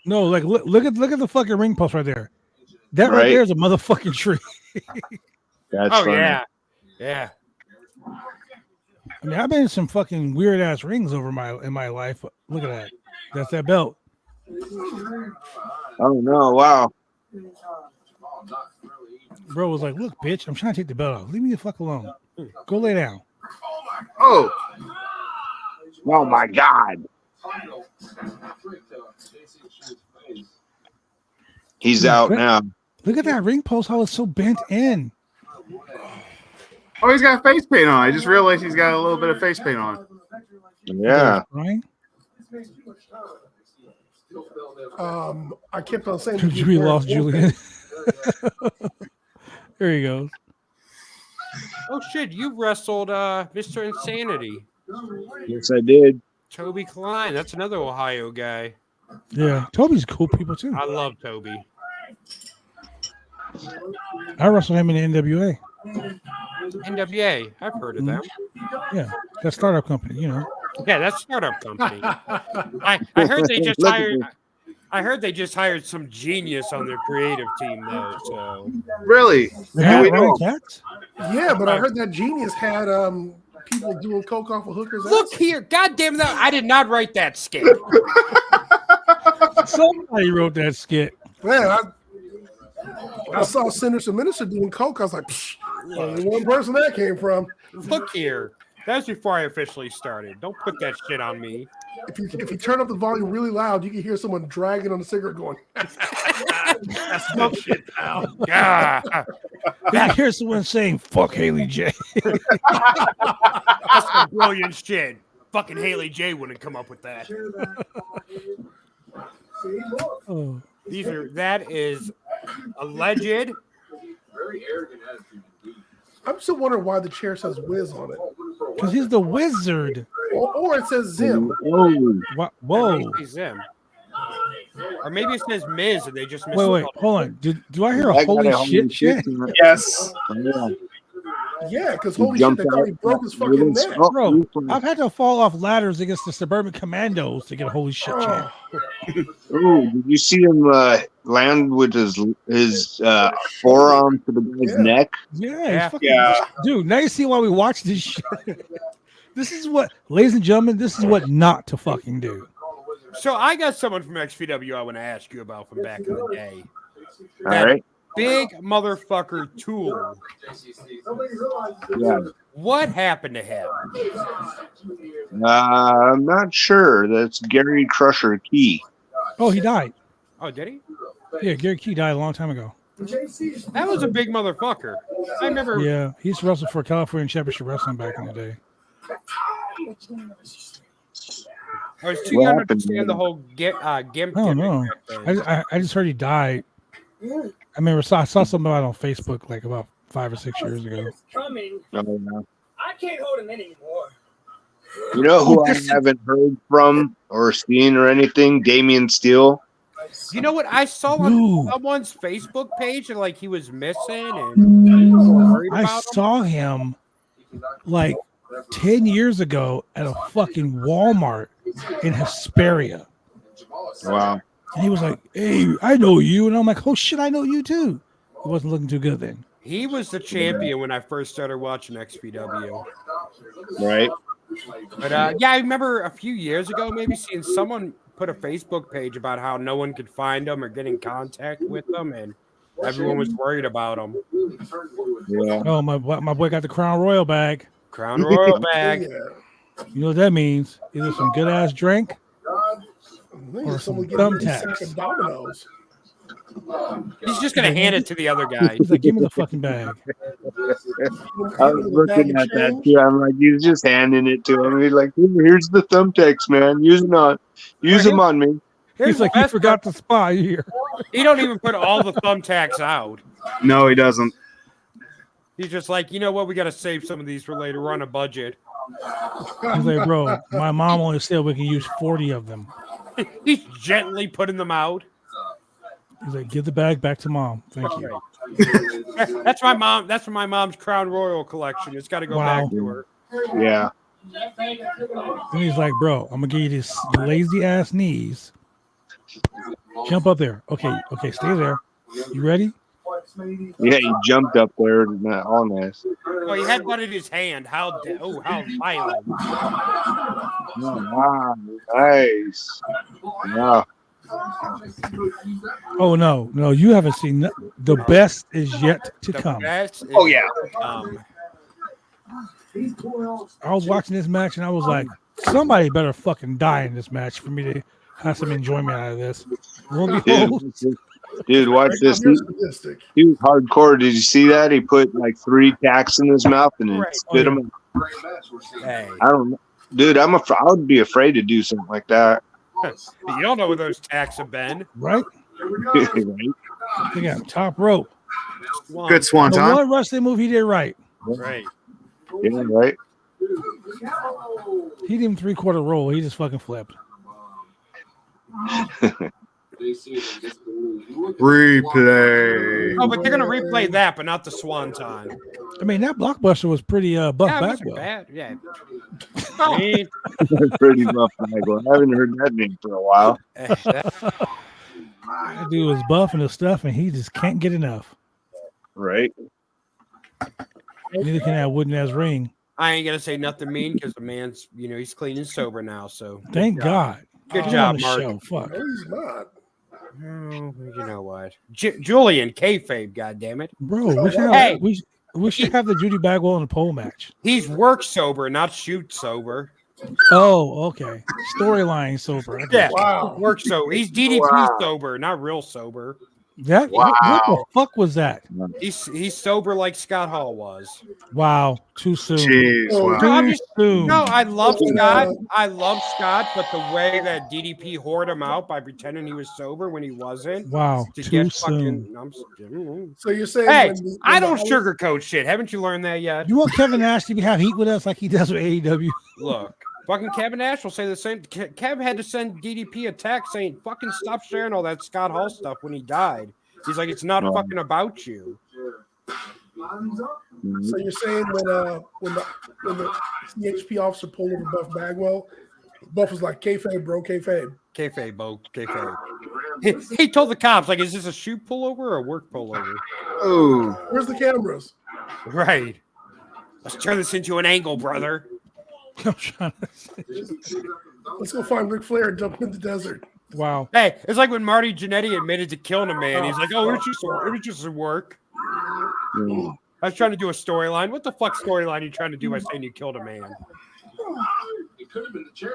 No, like look at the fucking ring post right there. That right there is a motherfucking tree. That's funny. Yeah. I mean, I've been in some fucking weird ass rings in my life. Look at that. That's that belt. Oh no! Wow. Bro was like, "Look, bitch, I'm trying to take the belt off. Leave me the fuck alone. Go lay down." Oh my God. He's out now. Look at that ring post, how it's so bent in. Oh, he's got face paint on. I just realized he's got a little bit of face paint on. Yeah. Right? I kept on saying we lost Julian. There he goes. Oh shit, you wrestled Mr. Insanity. Yes, I did. Toby Klein. That's another Ohio guy. Yeah, Toby's cool people too. I love Toby. I wrestled him in the NWA. NWA. I've heard of them. Yeah, that startup company, you know. Yeah, that startup company. I heard they just hired. I heard they just hired some genius on their creative team, though. So really, yeah, but I heard that genius had people doing coke off of hookers. Look here, goddamn that! I did not write that skit. Somebody wrote that skit. Man, I saw Sinister Minister doing coke. I was like, only one person that came from. Look here. That's before I officially started. Don't put that shit on me. If you turn up the volume really loud, you can hear someone dragging on the cigarette going, that's good shit, pal. I hear someone saying, fuck Haley J. That's some brilliant shit. Fucking Haley J wouldn't come up with that. Oh. That is alleged. Very arrogant attitude. I'm still wondering why the chair says Wiz on it. Because he's the wizard. Or it says Zim. Whoa. Zim. Or maybe it says Miz and they just missed. Wait, hold on. Do I hear a holy shit shit? Yes. Yeah, because holy shit, they thought he broke his fucking neck. Bro, I've had to fall off ladders against the Suburban Commandos to get a holy shit chant. Oh, did you see him land with his forearm to the guy's neck? Yeah. Dude, now you see why we watch this shit. This is what, ladies and gentlemen, this is what not to fucking do. So I got someone from XPW I want to ask you about from back in the day. All right. Big motherfucker Tool. Yeah. What happened to him? I'm not sure. That's Gary Crusher Key. Oh, he died. Oh, did he? Yeah, Gary Key died a long time ago. That was a big motherfucker. I remember. Yeah, he used to wrestle for California Championship Wrestling back in the day. I was too What young to happened, understand the man? whole gimp. I don't know. Thing. I just heard he died. I remember I saw something about it on Facebook like about 5 or 6 years ago. Coming. Oh, no. I can't hold him anymore. You know who I haven't heard from or seen or anything? Damien Steele. You know what I saw on someone's Facebook page and like he was missing and worried I about saw him like 10 years ago at a fucking Walmart in Hesperia. Wow. And he was like, "Hey, I know you." And I'm like, "Oh shit, I know you too." He wasn't looking too good then. He was the champion when I first started watching XPW. Right. But yeah, I remember a few years ago maybe seeing someone put a Facebook page about how no one could find him or get in contact with them, and everyone was worried about him. Yeah. Oh, my boy got the Crown Royal bag. Crown Royal bag. You know what that means? Either some good ass drink or some thumbtacks. Dominoes. He's just gonna hand it to the other guy. He's like, "Give me the fucking bag." I was looking at that too. I'm like, he's just handing it to him. He's like, "Here's the thumbtacks, man. Use them on me." He's like, "You forgot the spy here." He don't even put all the thumbtacks out. No, he doesn't. He's just like, you know what? We got to save some of these for later. We're on a budget. He's like, "Bro, my mom only said we can use 40 of them." He's gently putting them out. He's like, "Give the bag back to mom. Thank you." That's my mom. That's from my mom's Crown Royal collection. It's got to go back to her. Yeah. And he's like, "Bro, I'm gonna give you this lazy ass knees. Jump up there. Okay, stay there. You ready?" Yeah, he jumped up there. All nice. Oh, he had one in his hand. How violent. Wow, nice. Yeah. Oh no, you haven't seen the best is yet to come. Oh yeah. I was watching this match and I was like, somebody better fucking die in this match for me to have some enjoyment out of this. Dude, watch this. He was hardcore. Did you see that? He put like 3 tacks in his mouth and then spit them. Hey. I don't know. Dude, I would be afraid to do something like that. You don't know where those tacks have been. Right? They got top rope. Good swanton. The one wrestling move he did right. Right. Yeah, right. He didn't even 3/4 roll. He just fucking flipped. Replay. Oh, but they're gonna replay that, but not the swanton. I mean, that blockbuster was pretty buff Yeah, it wasn't Bagwell. bad. Yeah. Pretty rough. I haven't heard that name for a while. That dude was buffing his stuff, and he just can't get enough. Right. Neither can that wooden ass ring. I ain't gonna say nothing mean because the man's, he's clean and sober now. So Thank God. Good Get job, on the Mark. show. Fuck. No, he's not. Oh, you know what, Julian kayfabe, goddammit. Bro, we should have the Judy Bagwell in a pole match. He's work sober, not shoot sober. Oh, okay. Storyline sober. Okay. Yeah, Wow. work sober. He's DDP sober, not real sober. What the fuck was that? He's sober like Scott Hall was. Wow, too soon. Jeez, wow. Too soon. No, I love Scott. I love Scott, but the way that DDP whored him out by pretending he was sober when he wasn't. Wow, To too get soon. fucking. So you're saying? Hey, when I don't the- sugarcoat shit. Haven't you learned that yet? You want Kevin Nash to have heat with us like he does with AEW? Look, fucking Kevin Nash will say the same. Kev had to send DDP a text saying, "Fucking stop sharing all that Scott Hall stuff" when he died. He's like, "It's not fucking about you." So you're saying when the CHP officer pulled over Buff Bagwell, Buff was like, "Kayfabe, bro, kayfabe." Kayfabe, Bo, kayfabe. He told the cops, like, "Is this a shoot pullover or a work pullover?" Oh, Where's the cameras? Right. Let's turn this into an angle, brother. I'm trying to say. Let's go find Ric Flair and jump in the desert. Wow. Hey, it's like when Marty Jannetty admitted to killing a man. He's like, "Oh, it was just work." I was trying to do a storyline. What the fuck storyline are you trying to do by saying you killed a man?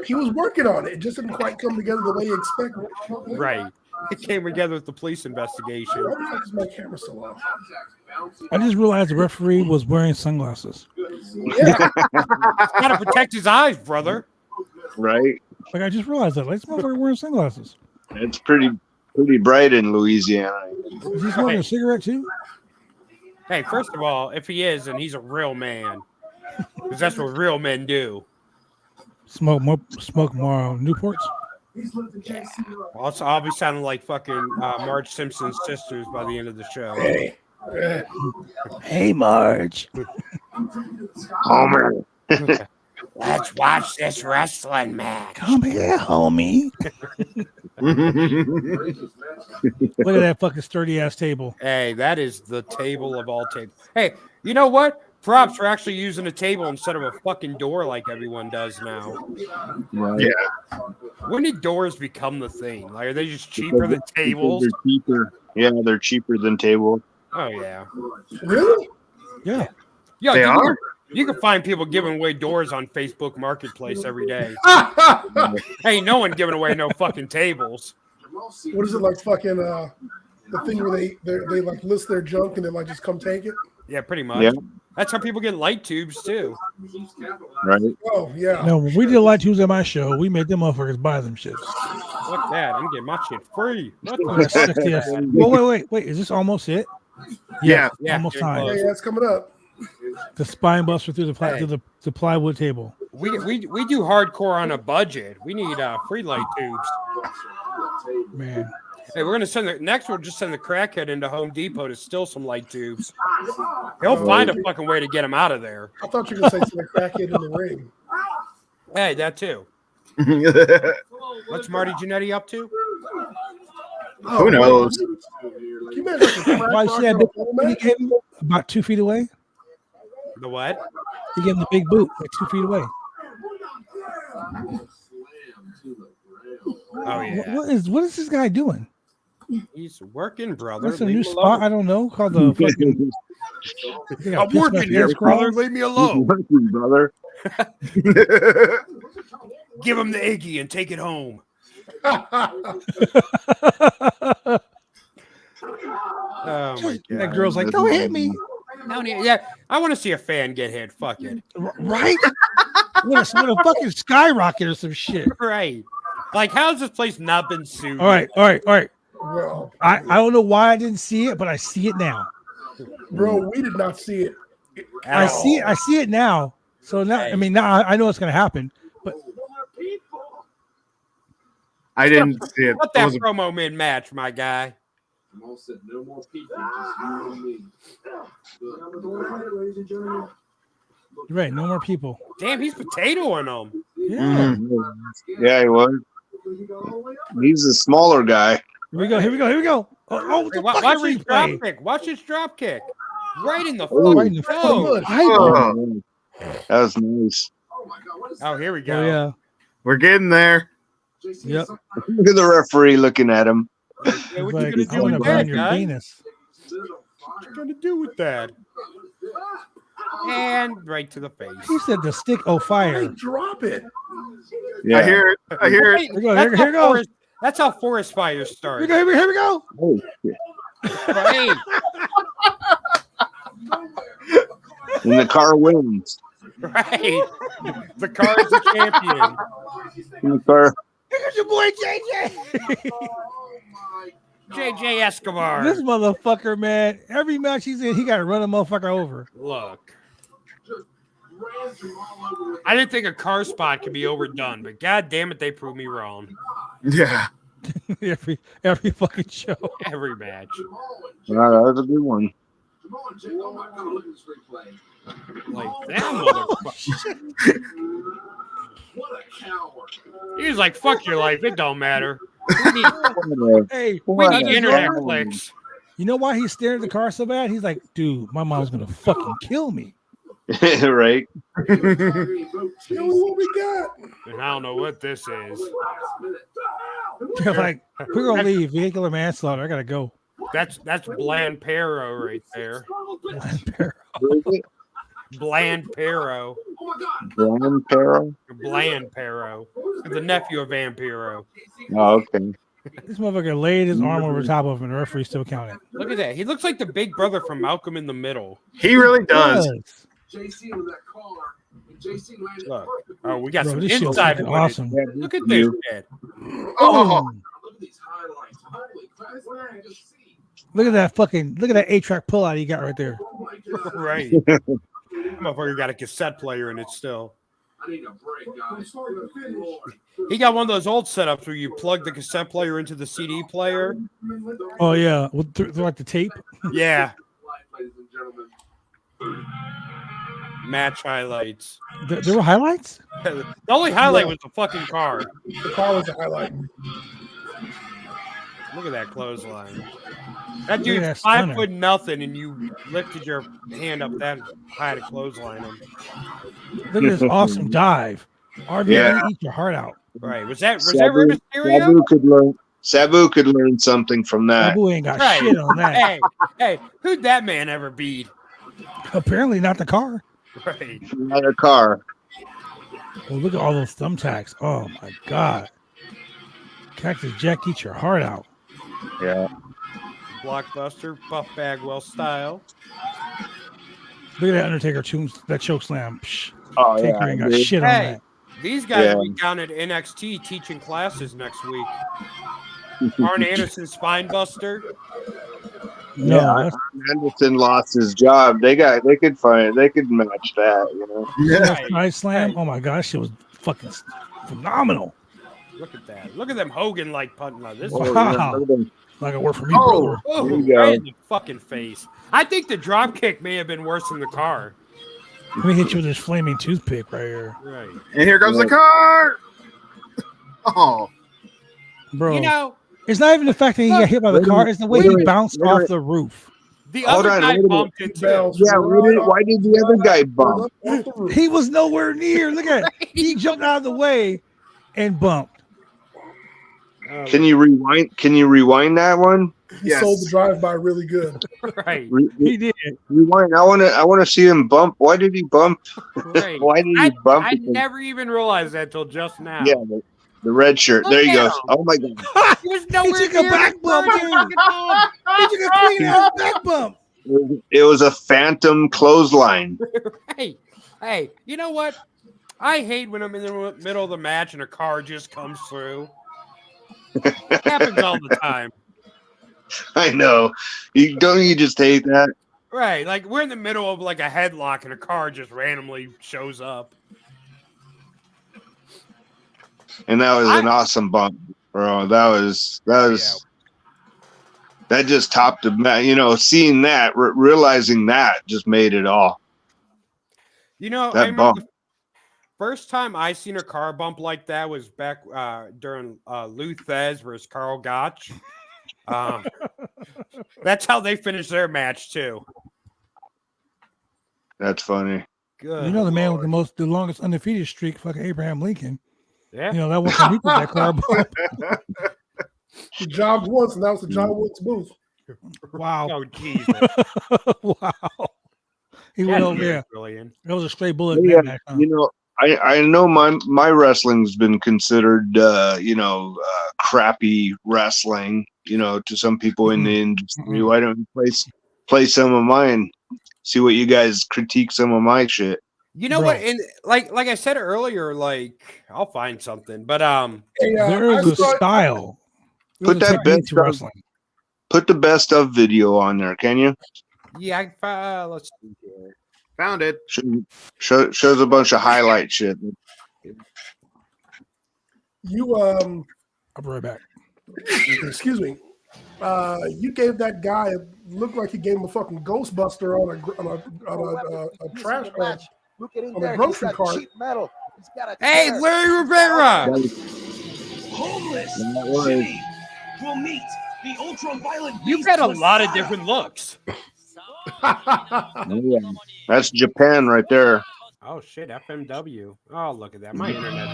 He was working on it. It just didn't quite come together the way he expected. Right. It came together with the police investigation. Why the fuck is my camera so off? I just realized the referee was wearing sunglasses. Yeah. Got to protect his eyes, brother. Right. Like I just realized that. Like this motherfucker wearing sunglasses. It's pretty bright in Louisiana. Is he smoking a cigarette too? Hey, first of all, if he is, then he's a real man. Because that's what real men do. Smoke more Newports. Yeah. Also, I'll be sounding like fucking Marge Simpson's sisters by the end of the show. Hey, Marge. Homer. Let's watch this wrestling match. Come here, homie. Look at that fucking sturdy ass table. Hey, that is the table of all tables. Hey, you know what? Props for actually using a table instead of a fucking door like everyone does now. Right. Yeah. When did doors become the thing? Like, are they just cheaper than tables? They're cheaper. Yeah, they're cheaper than tables. Oh, yeah. Really? Yeah. Yo, They are? You can find people giving away doors on Facebook Marketplace every day. Hey, no one giving away no fucking tables. What is it like fucking the thing where they like list their junk and they like just come take it? Yeah, pretty much. Yeah. That's how people get light tubes too. Right. Oh yeah. No, when we did light tubes at my show, we made them motherfuckers buy them shit. Fuck that. I'm getting my shit free. What Oh, that's sick, yeah. Well, wait. Is this almost it? Yeah. Almost getting time. close. Yeah, it's coming up. The spine buster through the plywood table. We do hardcore on a budget. We need free light tubes. Man. Hey, we're gonna send we'll just send the crackhead into Home Depot to steal some light tubes. He'll find a fucking way to get him out of there. I thought you were going to say the crackhead in the ring. Hey, that too. What's Marty Jannetty up to? Who knows? Can you imagine the crack Why you see that rock big in a boot he match? gave him about 2 feet away? The what? He gave him the big boot like 2 feet away. Oh yeah. What is this guy doing? He's working, brother. That's a Leave new him spot. alone. I don't know. Called the fucking. I'm working here, brother. Leave me alone. Working, brother. Give him the Iggy and take it home. Oh my god. That girl's like, don't hit me. Yeah, I want to see a fan get hit. Fuck it. Right? What a fucking skyrocket or some shit. Right. Like, how's this place not been sued? All right. Well, I don't know why I didn't see it, but I see it now. bro, we did not see it. I see it now. So now, I mean, now I know it's going to happen. But I didn't see it. What that promo mid match, my guy. Said no more people, just you and me. Ladies and gentlemen. you're right, no more people. Damn, he's potatoing them. Yeah. Yeah, he was. He's a smaller guy. Here we go. Oh, the Watch fucking his replay. drop kick. Watch his drop kick. Right in the Oh, Right in the fucking fucking Oh, that was nice. Oh, here we go. Oh yeah. We're getting there. Yep. Look at the referee looking at him. Yeah, what Like, you I gonna do want to with burn that, your guy? penis. What you gonna do with that? And right to the face. He said the stick. Oh, Hey, fire. drop it. Yeah. I hear it. I hear it. Here we go. That's Here how we go. forest- That's how forest fires start. Here we go. Oh, shit. Right. And the car wins. Right. The car is the champion. And the car. Here's your boy JJ. JJ Escobar. This motherfucker, man. Every match he's in, he got to run a motherfucker over. Look. I didn't think a car spot could be overdone, but god damn it, they proved me wrong. Yeah. every fucking show. Every match. Wow, that was a good one. Like that motherfucker. What a coward. He was like, fuck your life, it don't matter. Hey, We need internet clicks. You know why he's staring at the car so bad? He's like, dude, my mom's gonna fucking kill me. Right. Show me what we got. And I don't know what this is. They're like, we're gonna leave. Vehicular manslaughter. I gotta go. That's Bland Pero right there. Bland Bland Pero. Pero. Bland Pero. The nephew of Vampiro. Oh, okay. This motherfucker laid his arm over top of him, and the referee still counted. Look at that. He looks like the big brother from Malcolm in the Middle. He really does. JC with that car. Look. Oh, we got Bro, some this shit was inside fucking footage. awesome. Look at this shit. Oh. Look at that 8-track pullout he got right there. Right. Motherfucker got a cassette player in it still. I need a break, guys. He got one of those old setups where you plug the cassette player into the CD player. Oh yeah, through like the tape. Yeah. Match highlights. There were highlights? The only highlight was the fucking car. The car was a highlight. Look at that clothesline. That dude's 5 foot nothing, and you lifted your hand up that high to clothesline him. Look at this awesome dive. RVD, eat your heart out. Right. Was that Rey Mysterio? Sabu could learn something from that. Sabu ain't got shit on that. Hey, who'd that man ever beat? Apparently not the car. Right. Not a car. Oh, look at all those thumbtacks. Oh my god. Cactus Jack, eat your heart out. Yeah. Blockbuster, Buff Bagwell style. Look at that Undertaker that choke slam. Psh. Oh, Taker yeah, ain't got dude. shit on that. These guys will be down at NXT teaching classes next week. Arn Anderson spine buster. No, yeah, Anderson lost his job. They could match that, you know. Yeah, side slam. Oh my gosh, it was fucking phenomenal. Look at that. Look at them Hogan like punting on this. Wow. Like a word for me, brother. There you Right go. in the fucking face. I think the drop kick may have been worse than the car. Let me hit you with this flaming toothpick right here. Right. And here comes the car. Oh, bro. You know, it's not even the fact that he got hit by the car, it's the way he bounced off the roof. The other guy bumped into him. Yeah, why did the other guy bump? He was nowhere near. Look at it. He jumped out of the way and bumped. Can you rewind that one? He sold the drive-by really good. Right. He did. Rewind. I wanna see him bump. Why did he bump? Right. Why did he bump? I never even realized that till just now. Yeah, the red shirt. Look there you at go. him. Oh my god. He was nowhere He took a near back the bump, first dude. fucking bump. He took a clean ass back bump. It was a phantom clothesline. Hey, you know what? I hate when I'm in the middle of the match and a car just comes through. It happens all the time. I know. You just hate that? Right. Like we're in the middle of like a headlock and a car just randomly shows up. And that was an awesome bump, bro. That just topped the match. You know, seeing that, realizing that just made it all. You know, that I remember bump. the first time I seen a car bump like that was back during Lou Thez versus Carl Gotch. That's how they finished their match too. That's funny. Good. You know the man with the longest undefeated streak, fucking Abraham Lincoln. Yeah. You know that wasn't he that car bump. He jogged once, and that was the John Woods booth. Wow. Oh Jesus. Wow. He went over there. Brilliant. That was a straight bullet. Yeah, Back, huh? you know, I know my wrestling's been considered, crappy wrestling. You know, to some people in the industry. Why don't you play some of mine? See what you guys critique some of my shit. You know what? And like I said earlier, like I'll find something, but there is a style. Put that put the best of video on there, can you? Yeah, let's see here. Found it. Shows a bunch of highlight shit. I'll be right back. Excuse me. You gave that guy looked like he gave him a fucking Ghostbuster on a trash can. Look at him On a there. grocery He's got cart. cheap metal. He's got a Hey, chair. Larry Rivera. Homeless was- Jimmy will meet the ultra-violent. You've had a lot of different looks. Yeah. That's Japan right there. Oh shit, FMW. Oh, look at that. My internet.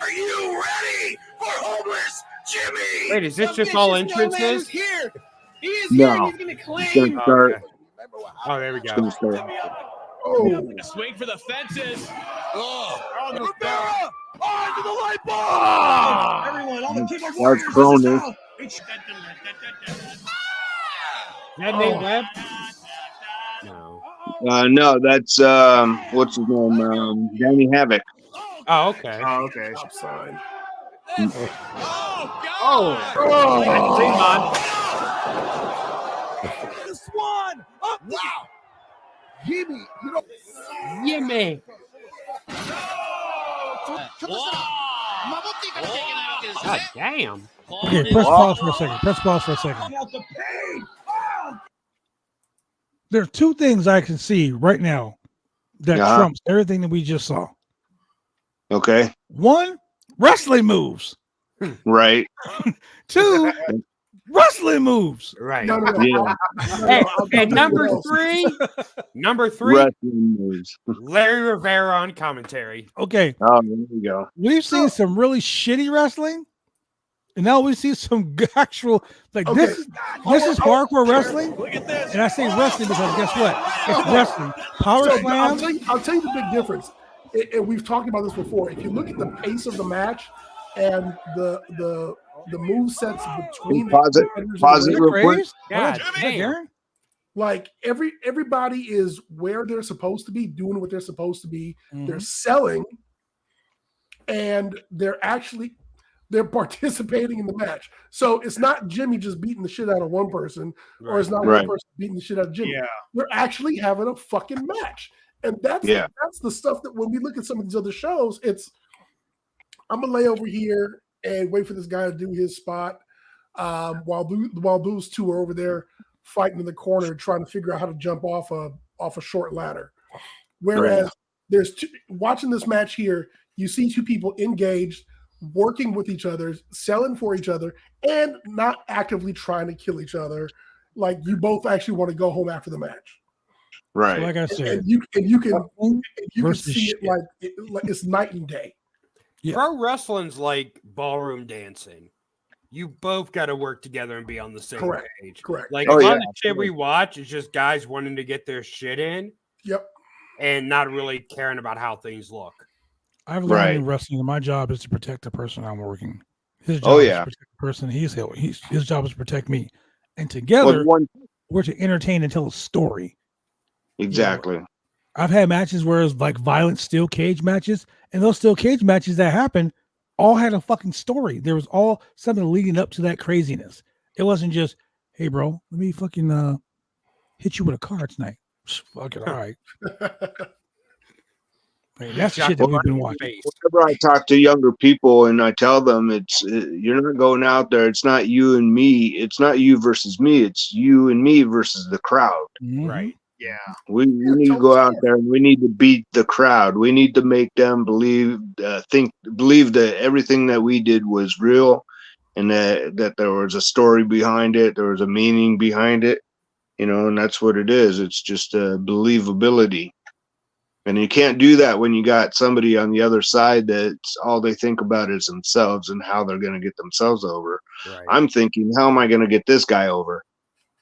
Are you ready for homeless Jimmy? Wait, is this just all entrances? Here. He is No. here. He's gonna It's claim. gonna start. Oh, there we It's gonna go. start. Oh, Swing for the fences. Oh, Rivera onto the light bulb. Everyone, all the keyboard That's warriors. Cronin. that Nate Webb? No. No, that's what's his name? Danny Havoc. Oh, okay. Oh, okay. Stop sign. The Swan. Oh, wow. Jimmy, you know. Jimmy. God damn. Okay, press pause for a second. Press pause for a second. There are two things I can see right now that trumps everything that we just saw. Okay. One, wrestling moves. Right. Two, wrestling moves. Right. No. Yeah. And number three, Wrestling moves. Larry Rivera on commentary. Okay. Oh, there you go. We've seen some really shitty wrestling, and now we see some actual this is hardcore wrestling. Look at this. And I say wrestling because guess what? It's wrestling. Power slam. I'll tell you the big difference. And we've talked about this before. If you look at the pace of the match and the move sets between pause it real quick. God damn. Like everybody is where they're supposed to be, doing what they're supposed to be. Mm-hmm. They're selling, and they're participating in the match. So it's not Jimmy just beating the shit out of one person, or it's not one person beating the shit out of Jimmy. Yeah. We're actually having a fucking match. And that's the stuff that when we look at some of these other shows, it's I'm gonna lay over here and wait for this guy to do his spot while those two are over there fighting in the corner trying to figure out how to jump off a short ladder. Whereas watching this match here, you see two people engaged, working with each other, selling for each other, and not actively trying to kill each other. Like you both actually want to go home after the match. Right. So like I said, And you can see it like it's night and day. Yeah. Pro wrestling's like ballroom dancing. You both got to work together and be on the same page. Correct. Like a lot of shit we watch is just guys wanting to get their shit in. Yep. And not really caring about how things look. I've learned in wrestling that my job is to protect the person I'm working. His job is to protect the person his job is to protect me. And together we're to entertain and tell a story. Exactly. You know, I've had matches where it's like violent steel cage matches, and those steel cage matches that happened all had a fucking story. There was all something leading up to that craziness. It wasn't just, hey bro, let me fucking hit you with a car tonight. Fuck it, all right. That's the shit that we've been watching. Whenever I talk to younger people and I tell them you're not going out there, it's not you and me, it's not you versus me, it's you and me versus the crowd. Mm-hmm. Right. Yeah. We need to go out there and we need to beat the crowd. We need to make them believe that everything that we did was real, and that there was a story behind it, there was a meaning behind it, and that's what it is. It's just a believability. And you can't do that when you got somebody on the other side that's all they think about is themselves and how they're going to get themselves over. Right. I'm thinking, how am I going to get this guy over?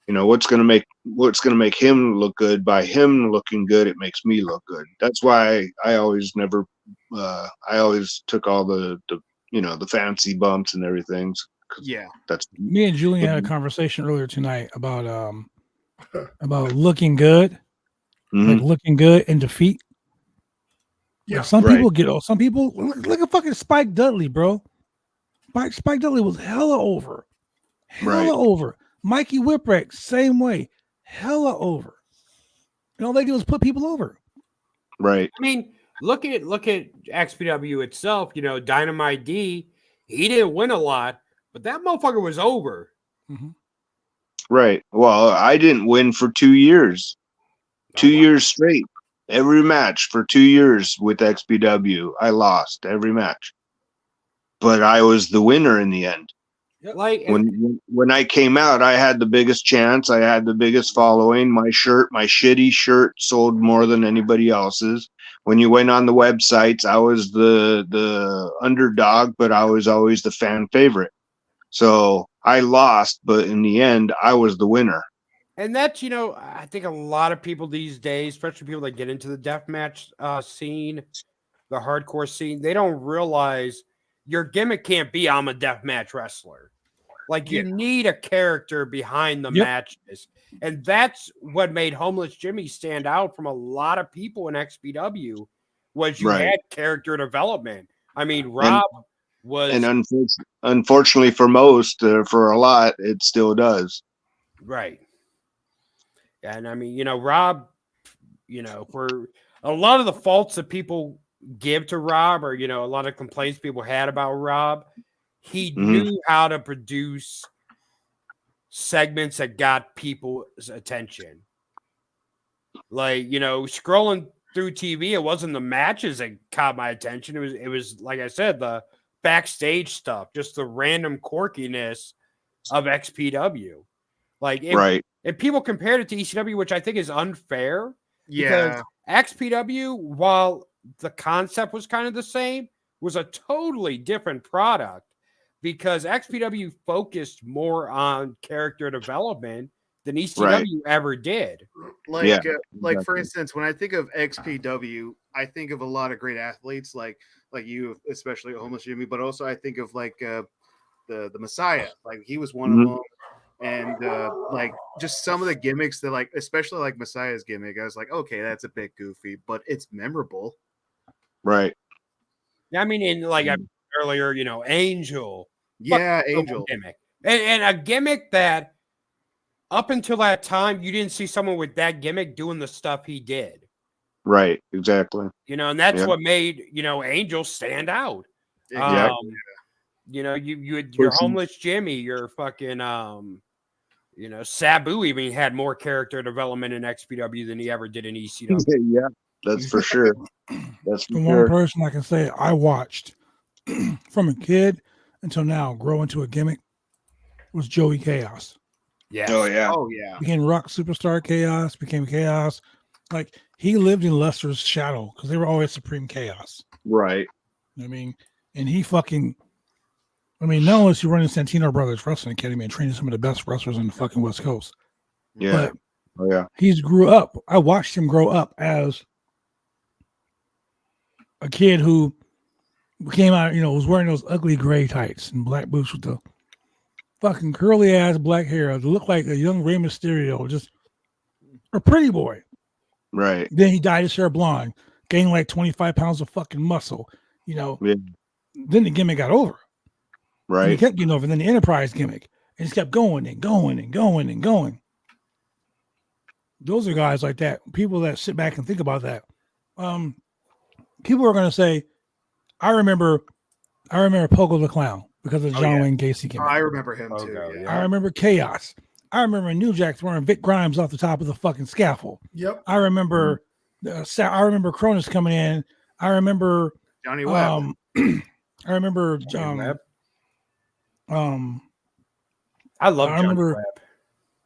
What's going to make him look good? By him looking good, it makes me look good. That's why I always took all the fancy bumps and everything. Yeah. That's me and Julian had a conversation earlier tonight about looking good, like looking good in defeat. Yeah, some people look at fucking Spike Dudley, bro. Spike Dudley was hella over. Over. Mikey Whipwreck, same way. Hella over. And all they do is put people over. Right. I mean, look at XPW itself, Dynamite D, he didn't win a lot, but that motherfucker was over. Mm-hmm. Right. Well, I didn't win for 2 years. 2 years straight. Every match for 2 years with XPW, I lost every match. But I was the winner in the end. Like when I came out, I had the biggest chance. I had the biggest following. My shitty shirt sold more than anybody else's. When you went on the websites, I was the underdog, but I was always the fan favorite. So I lost, but in the end, I was the winner. And that's, I think a lot of people these days, especially people that get into the deathmatch scene, the hardcore scene, they don't realize your gimmick can't be I'm a deathmatch wrestler. Like you need a character behind the matches. And that's what made Homeless Jimmy stand out from a lot of people in XPW was you had character development. I mean, Rob was... And unfortunately for most, for a lot, it still does. Right. And I mean, you know, Rob, you know, for a lot of the faults that people give to Rob, or, you know, a lot of complaints people had about Rob, he knew how to produce segments that got people's attention. Like, you know, scrolling through TV, it wasn't the matches that caught my attention. It was like I said, the backstage stuff, just the random quirkiness of XPW. Like, if people compared it to ECW, which I think is unfair, because XPW, while the concept was kind of the same, was a totally different product because XPW focused more on character development than ECW ever did. Like, for instance, when I think of XPW, I think of a lot of great athletes, like you, especially Homeless Jimmy, but also I think of like the Messiah. Like he was one of them. And like just some of the gimmicks that, like, especially like Messiah's gimmick, I was like, okay, that's a bit goofy, but it's memorable. Right. I mean, in like I earlier, you know, Angel. Angel. Gimmick. And a gimmick that up until that time, you didn't see someone with that gimmick doing the stuff he did. Right. Exactly. You know, and that's what made, you know, Angel stand out. You know, you had your Homeless Jimmy, your fucking you know, Sabu even had more character development in XPW than he ever did in ECW. Yeah, that's for sure. That's the one person I can say I watched from a kid until now grow into a gimmick was Joey Chaos. Yeah. Oh yeah. Became Rock Superstar Chaos, became Chaos. Like he lived in Lester's shadow because they were always Supreme Chaos. Right. I mean, and he fucking, I mean, not only is he running Santino Brothers Wrestling Academy and training some of the best wrestlers in the fucking West Coast. Yeah. But he's grew up. I watched him grow up as a kid who came out, you know, was wearing those ugly gray tights and black boots with the fucking curly ass black hair. It looked like a young Rey Mysterio, just a pretty boy. Right. Then he dyed his hair blonde, gained like 25 pounds of fucking muscle. You know, then the gimmick got over. Right. And he kept getting over. Then the Enterprise gimmick. And just kept going and going and going and going. Those are guys like that. People that sit back and think about that. People are going to say, I remember Pogo the Clown because of John Wayne Gacy gimmick. I remember him too. I remember Chaos. I remember New Jack throwing Vic Grimes off the top of the fucking scaffold. Yep. I remember Cronus coming in. I remember Johnny Webb. I remember Webb. I love Johnny Webb.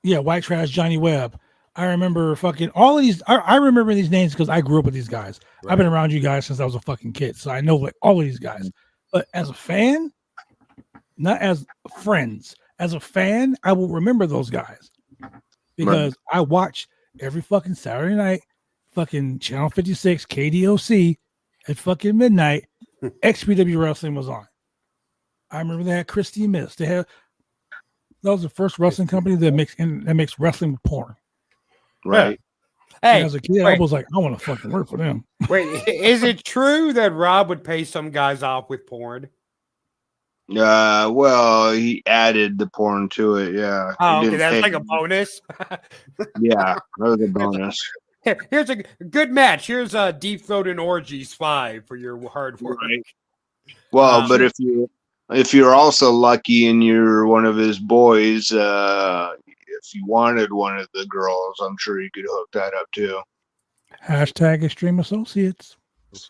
Yeah, White Trash, Johnny Webb. I remember fucking all of these. I remember these names because I grew up with these guys. Right. I've been around you guys since I was a fucking kid, so I know like all of these guys. But as a fan, not as friends, as a fan, I will remember those guys because I watch every fucking Saturday night, fucking Channel 56, KDOC at fucking midnight. XPW Wrestling was on. I remember they had Christy Miss. That was the first wrestling company that makes wrestling with porn. Right. Hey, as a kid, I was like, I want to fucking work for them. Wait, is it true that Rob would pay some guys off with porn? Well, he added the porn to it. Yeah. Oh, okay, that's like a bonus. Yeah, that was a bonus. Here's a good match. Here's a Deep Throating Orgies 5 for your hard work. Right. Well, but if you're also lucky and you're one of his boys, if you wanted one of the girls, I'm sure you could hook that up too. Hashtag Extreme Associates.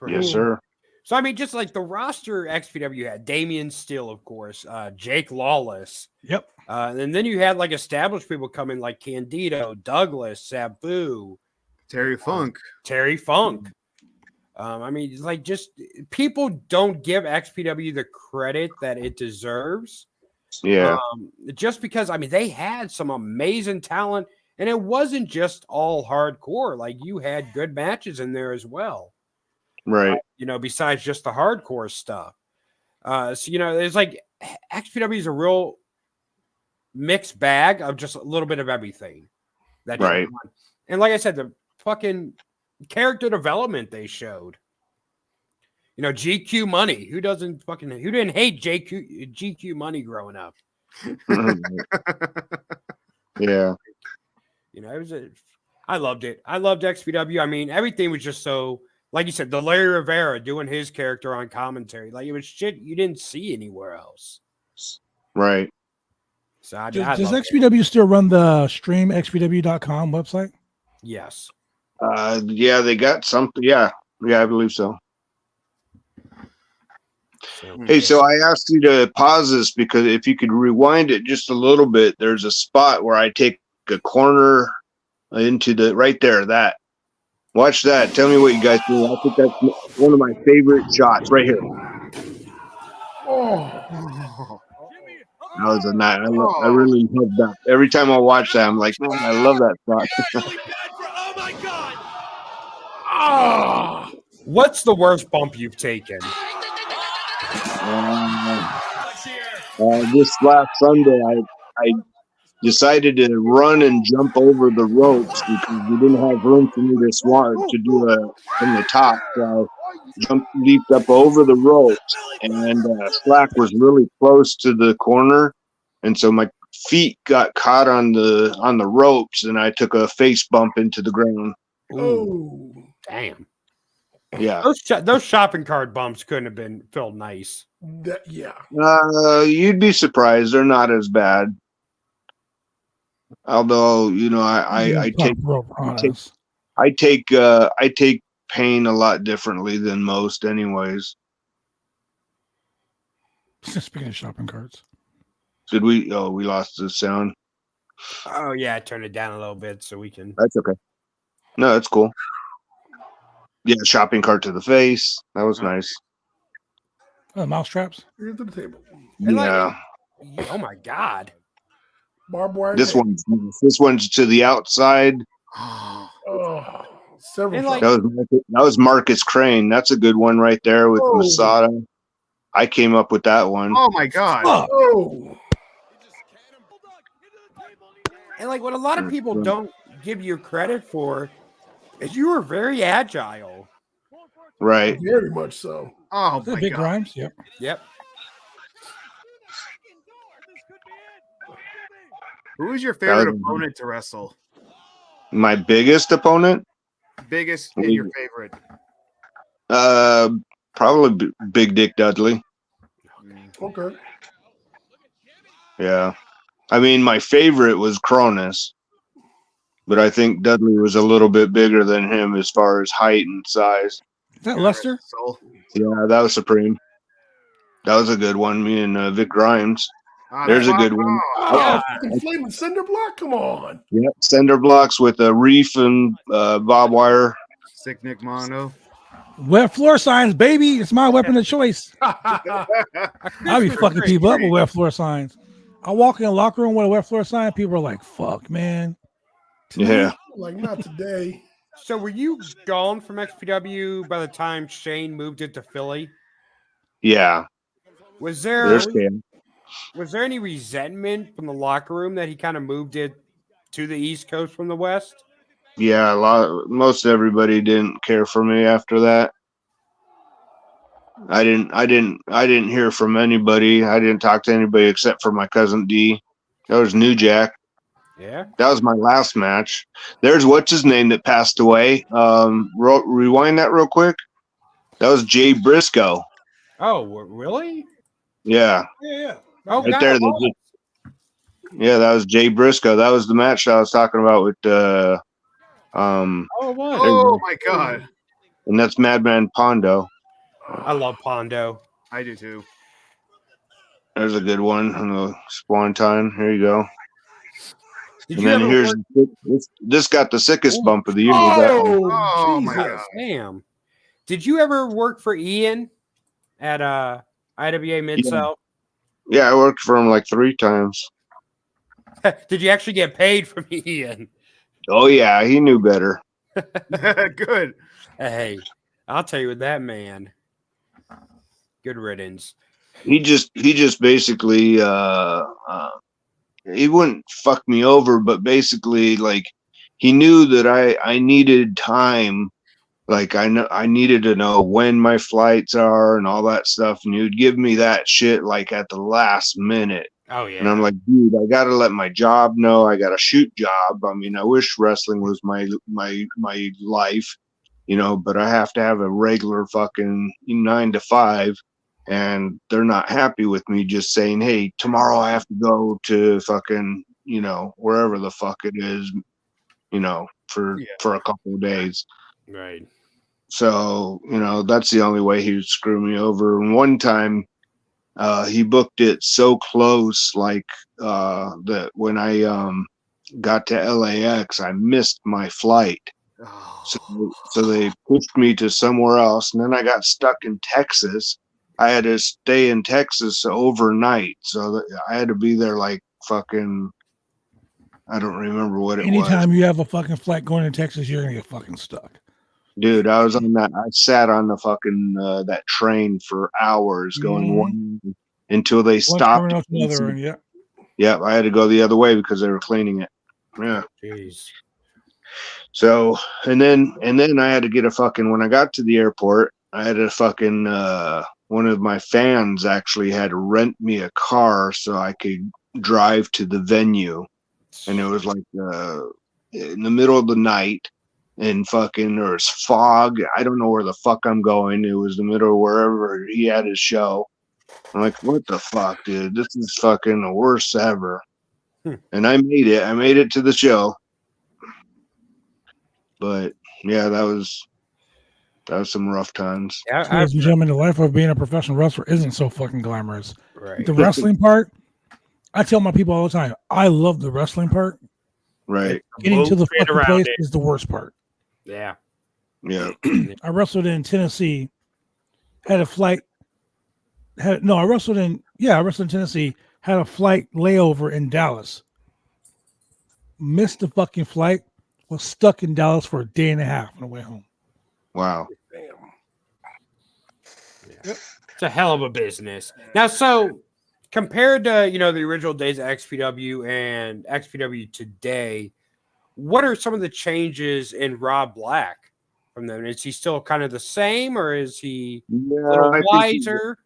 Yes, sir. So, I mean, just like the roster XPW had Damien Steele, of course, Jake Lawless. Yep. And then you had like established people coming like Candido, Douglas, Sabu, Terry Funk. I mean, like just people don't give XPW the credit that it deserves. Yeah. Just because, I mean, they had some amazing talent and it wasn't just all hardcore. Like you had good matches in there as well. Right. You know, besides just the hardcore stuff. So, you know, it's like XPW is a real mixed bag of just a little bit of everything. That Right. And like I said, the fucking character development they showed. You know, GQ Money. Who didn't hate GQ Money growing up? Yeah. You know, I loved it. I loved XPW. I mean, everything was just so, like you said, the Larry Rivera doing his character on commentary. Like, it was shit you didn't see anywhere else. Right. So I Does loved XPW still run the streamxpw.com website? Yes. Yeah, they got something. Yeah, I believe so. Hey, so I asked you to pause this because if you could rewind it just a little bit, there's a spot where I take a corner into the right there. That watch that. Tell me what you guys do. I think that's one of my favorite shots right here. Oh, That was a night. I really love that. Every time I watch that, I'm like, man, I love that shot. Oh my God! Ah! What's the worst bump you've taken? This last Sunday, I decided to run and jump over the ropes because we didn't have room for me to do from the top. So I leaped up over the ropes, and Slack was really close to the corner, and so my feet got caught on the ropes, and I took a face bump into the ground. oh, Damn. Yeah. Those shopping cart bumps couldn't have felt nice. yeah. You'd be surprised. They're not as bad. Although, you know, I take pain a lot differently than most anyways. Speaking of shopping carts. Did we lost the sound. Oh yeah, I turned it down a little bit so we can. That's okay. No, that's cool. Yeah, shopping cart to the face. That was nice. Mouse traps. Here's to the table. Yeah. Oh my God. Barbed wire. This one's to the outside. Oh, several. That was Marcus Crane. That's a good one right there with Masada. I came up with that one. Oh my God. Oh. And like what a lot of people don't give you credit for is you were very agile. Right. Very much so. Oh my Big God. Grimes. Yep. Yep. Who is your favorite opponent to wrestle? My biggest opponent? Biggest and your favorite? Probably Big Dick Dudley. Okay. Yeah. I mean, my favorite was Cronus, but I think Dudley was a little bit bigger than him as far as height and size. Is that Lester? Yeah, that was Supreme. That was a good one. Me and Vic Grimes. There's a good one. Oh, Flaming Cinder Block? Come on. Yeah, cinder blocks with a reef and barbed wire. Sick Nick Mono. Wet floor signs, baby. It's my weapon of choice. I'll be fucking people up with wet floor signs. I walk in a locker room with a wet floor sign. People are like, fuck, man. Yeah. Like, not today. So were you gone from XPW by the time Shane moved it to Philly? Yeah. Was there any resentment from the locker room that he kind of moved it to the East Coast from the West? Yeah, most everybody didn't care for me after that. I didn't hear from anybody. I didn't talk to anybody except for my cousin D. That was New Jack. Yeah. That was my last match. There's what's his name that passed away. Rewind that real quick. That was Jay Briscoe. Oh, really? Yeah. Yeah. Oh, right there. Yeah, that was Jay Briscoe. That was the match I was talking about with Oh my God. And that's Madman Pondo. I love Pondo. I do too. There's a good one on the spawn time. Here you go. Did and you then ever here's this got the sickest bump of the year. Oh my God. Damn. Did you ever work for Ian at IWA Mid-South? Yeah, I worked for him like 3 times. Did you actually get paid from Ian? Oh yeah, he knew better. Good. Hey, I'll tell you what, that man. Good riddance. He just basically he wouldn't fuck me over, but basically, like, he knew that I needed time. Like, I needed to know when my flights are and all that stuff, and he would give me that shit like at the last minute. Oh yeah. And I'm like, dude, I gotta let my job know. I got a shoot job. I mean, I wish wrestling was my life, you know, but I have to have a regular fucking 9 to 5. And they're not happy with me just saying, hey, tomorrow I have to go to fucking, you know, wherever the fuck it is, you know, for a couple of days. Right. So, you know, that's the only way he would screw me over. And one time he booked it so close, like that when I got to LAX, I missed my flight. So they pushed me to somewhere else. And then I got stuck in Texas. I had to stay in Texas overnight. So I had to be there like fucking, I don't remember what it was. Anytime you have a fucking flight going to Texas, you're going to get fucking stuck. Dude, I was on that. I sat on the fucking that train for hours going one until they stopped. Yeah, I had to go the other way because they were cleaning it. Yeah. Jeez. So and then I had to get a fucking, when I got to the airport, I had a fucking one of my fans actually had to rent me a car so I could drive to the venue. And it was like in the middle of the night. And fucking there's fog. I don't know where the fuck I'm going. It was the middle of wherever he had his show. I'm like, what the fuck, dude? This is fucking the worst ever. And I made it. I made it to the show. But yeah, that was some rough times. Ladies and gentlemen, the life of being a professional wrestler isn't so fucking glamorous. Right. The wrestling part, I tell my people all the time, I love the wrestling part. Right. Getting to the fucking place is the worst part. Yeah. Yeah. I wrestled in Tennessee, had a flight. I wrestled in Tennessee, had a flight layover in Dallas. Missed the fucking flight, was stuck in Dallas for a day and a half on the way home. Wow. Damn. Yeah. It's a hell of a business. Now, so compared to, you know, the original days of XPW and XPW today, what are some of the changes in Rob Black from them? Is he still kind of the same, or is he a little wiser?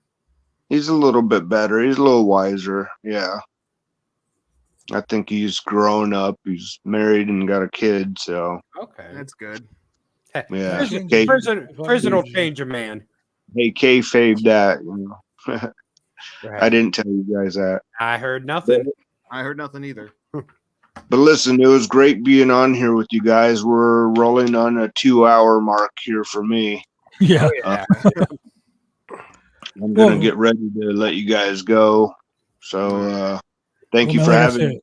He's a little bit better. He's a little wiser. Yeah. I think he's grown up. He's married and got a kid. So okay, that's good. Yeah. Prison will change a man. Hey, kayfabe that. You know. I didn't tell you guys that. I heard nothing. I heard nothing either. But listen, it was great being on here with you guys. We're rolling on a 2-hour mark here for me. Yeah. I'm going to get ready to let you guys go. So thank you for having me.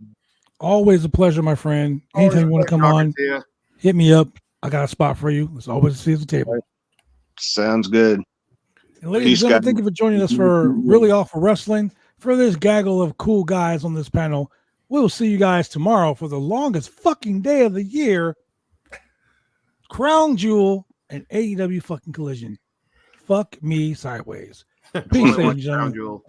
Always a pleasure, my friend. Anytime you want to come on, hit me up. I got a spot for you. It's always a seat at the table. Sounds good. And ladies and gentlemen, thank you for joining us for Really Awful Wrestling. For this gaggle of cool guys on this panel, we'll see you guys tomorrow for the longest fucking day of the year. Crown Jewel and AEW fucking Collision. Fuck me sideways. Peace, ladies and gentlemen.